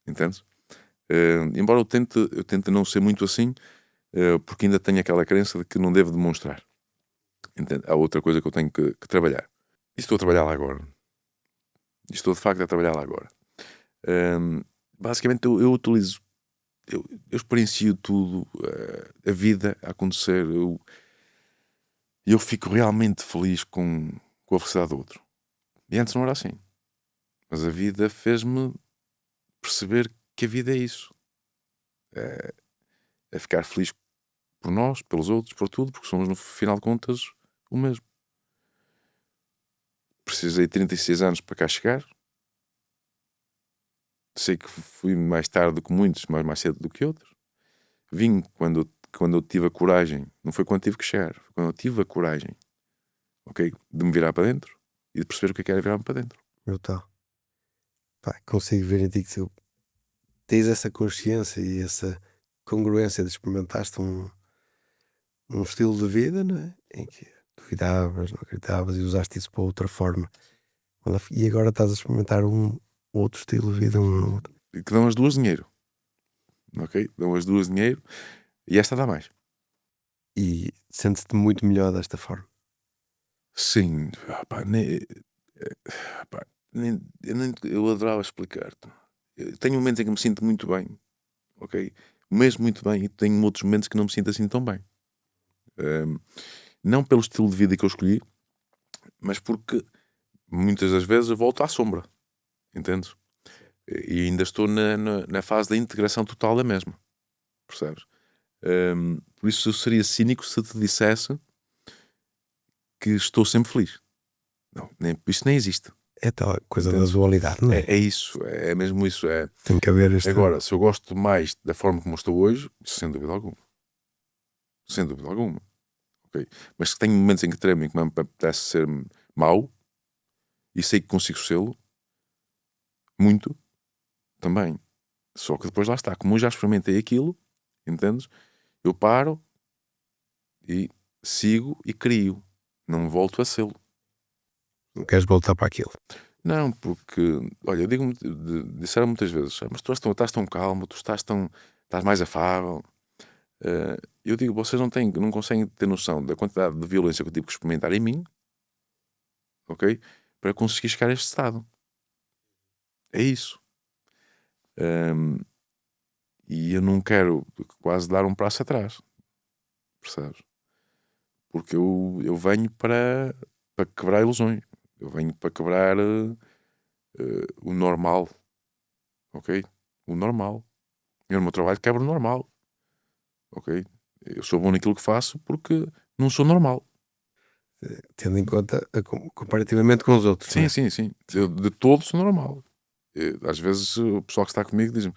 Entendes? Embora eu tente não ser muito assim, porque ainda tenho aquela crença de que não devo demonstrar. Entende? Há outra coisa que eu tenho que trabalhar. E estou a trabalhar lá agora. Estou de facto a trabalhar lá agora. Basicamente eu utilizo, eu experiencio tudo, a vida a acontecer. Eu fico realmente feliz com a felicidade do outro. E antes não era assim. Mas a vida fez-me perceber que a vida é isso. É ficar feliz por nós, pelos outros, por tudo, porque somos, no final de contas, o mesmo. Precisei de 36 anos para cá chegar. Sei que fui mais tarde do que muitos, mas mais cedo do que outros. Vim quando eu tive a coragem, não foi quando tive que chegar, foi quando eu tive a coragem, ok? De me virar para dentro e de perceber o que era virar-me para dentro. Brutal. Pá, consigo ver em ti que tu tens essa consciência e essa congruência de experimentaste um estilo de vida, não é? Em que duvidavas, não acreditavas e usaste isso para outra forma. E agora estás a experimentar um outro estilo de vida, um outro. E que dão as duas dinheiro, ok? Dão as duas dinheiro e esta dá mais. E sentes-te muito melhor desta forma. Sim, eu adorava explicar-te. Eu tenho momentos em que me sinto muito bem, ok? Mesmo muito bem, e tenho outros momentos que não me sinto assim tão bem. Não pelo estilo de vida que eu escolhi, mas porque muitas das vezes eu volto à sombra, entendes? E ainda estou na fase da integração total da mesma, percebes? Por isso eu seria cínico se te dissesse que estou sempre feliz. Não, isso nem existe. É tal coisa Entendes? da dualidade, não é? É isso, é mesmo isso. Tem que haver este. Agora, se eu gosto mais da forma como estou hoje, sem dúvida alguma. Sem dúvida alguma. Okay? Mas tenho momentos em que tremo, em que me apetece ser mau, e sei que consigo sê-lo, muito, também. Só que depois lá está, como eu já experimentei aquilo, entendes? Eu paro, e sigo e crio. Não me volto a sê-lo. Não queres voltar para aquilo. Não, porque, olha, disseram muitas vezes, mas tu estás tão calmo, estás mais afável. Eu digo, vocês não conseguem ter noção da quantidade de violência que eu tive que experimentar em mim, ok? Para conseguir chegar a este estado. É isso. E eu não quero quase dar um passo atrás, percebes? Porque eu venho para quebrar ilusões. Eu venho para quebrar o normal, ok? O normal. Eu no meu trabalho quebro o normal, ok? Eu sou bom naquilo que faço porque não sou normal. Tendo em conta comparativamente com os outros. Sim, não é? sim. Eu de todo sou normal. Às vezes o pessoal que está comigo diz-me: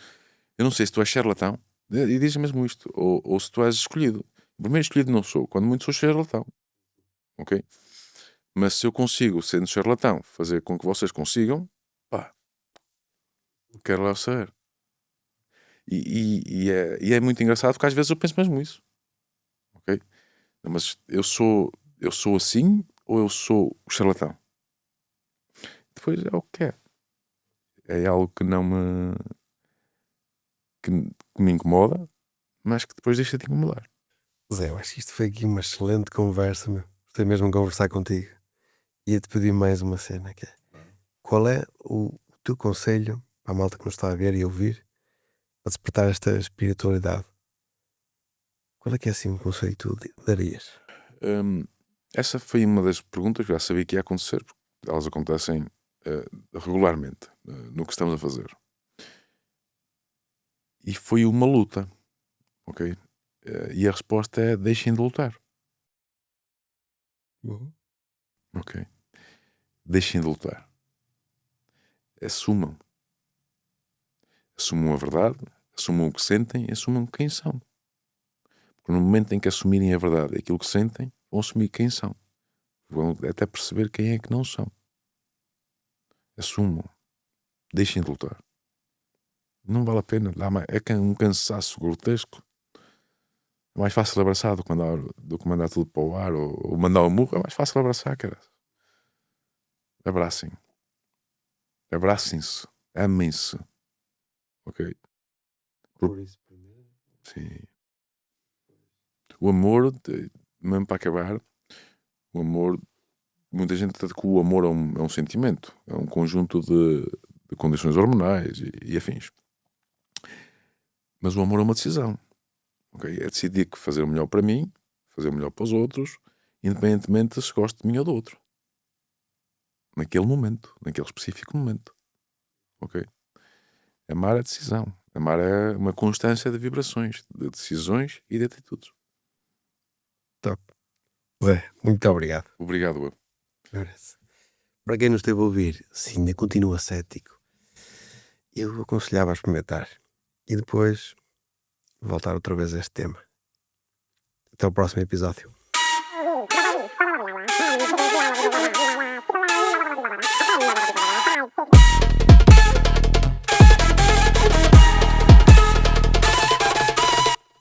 eu não sei se tu és charlatão, e diz mesmo isto, ou se tu és escolhido. O primeiro escolhido não sou, quando muito sou charlatão, ok? Mas se eu consigo, sendo charlatão, fazer com que vocês consigam, pá, quero lá saber. E é muito engraçado porque às vezes eu penso mesmo isso, ok? Mas eu sou assim ou eu sou o charlatão? Depois é o que é. É algo que não me que me incomoda, mas que depois deixa de incomodar. Zé, eu acho que isto foi aqui uma excelente conversa, meu. Gostei mesmo de conversar contigo. Ia-te pedir mais uma cena, que é, qual é o teu conselho para a malta que nos está a ver e ouvir para despertar esta espiritualidade? Qual é que é assim um conselho que tu darias? Essa foi uma das perguntas que eu já sabia que ia acontecer, porque elas acontecem regularmente no que estamos a fazer. E foi uma luta, ok? E a resposta é: deixem de lutar, ok? Deixem de lutar. Assumam. Assumam a verdade, assumam o que sentem, assumam quem são. Porque no momento em que assumirem a verdade e aquilo que sentem, vão assumir quem são. Vão até perceber quem é que não são. Assumam. Deixem de lutar. Não vale a pena. É um cansaço grotesco. É mais fácil abraçar do que mandar tudo para o ar ou mandar um murro. É mais fácil abraçar, cara. Abracem. Abracem-se. Amem-se. Ok? Por isso, primeiro. Sim. O amor, mesmo para acabar, o amor, muita gente trata que o amor é um sentimento, é um conjunto de condições hormonais e afins. Mas o amor é uma decisão, ok? É decidir que fazer o melhor para mim, fazer o melhor para os outros, independentemente se gosto de mim ou do outro. Naquele momento, naquele específico momento, ok? Amar é decisão. Amar é uma constância de vibrações, de decisões e de atitudes. Top. Zé, muito obrigado. Obrigado, eu. Para quem nos esteve a ouvir, se ainda continua cético, eu aconselhava a experimentar e depois voltar outra vez a este tema. Até o próximo episódio.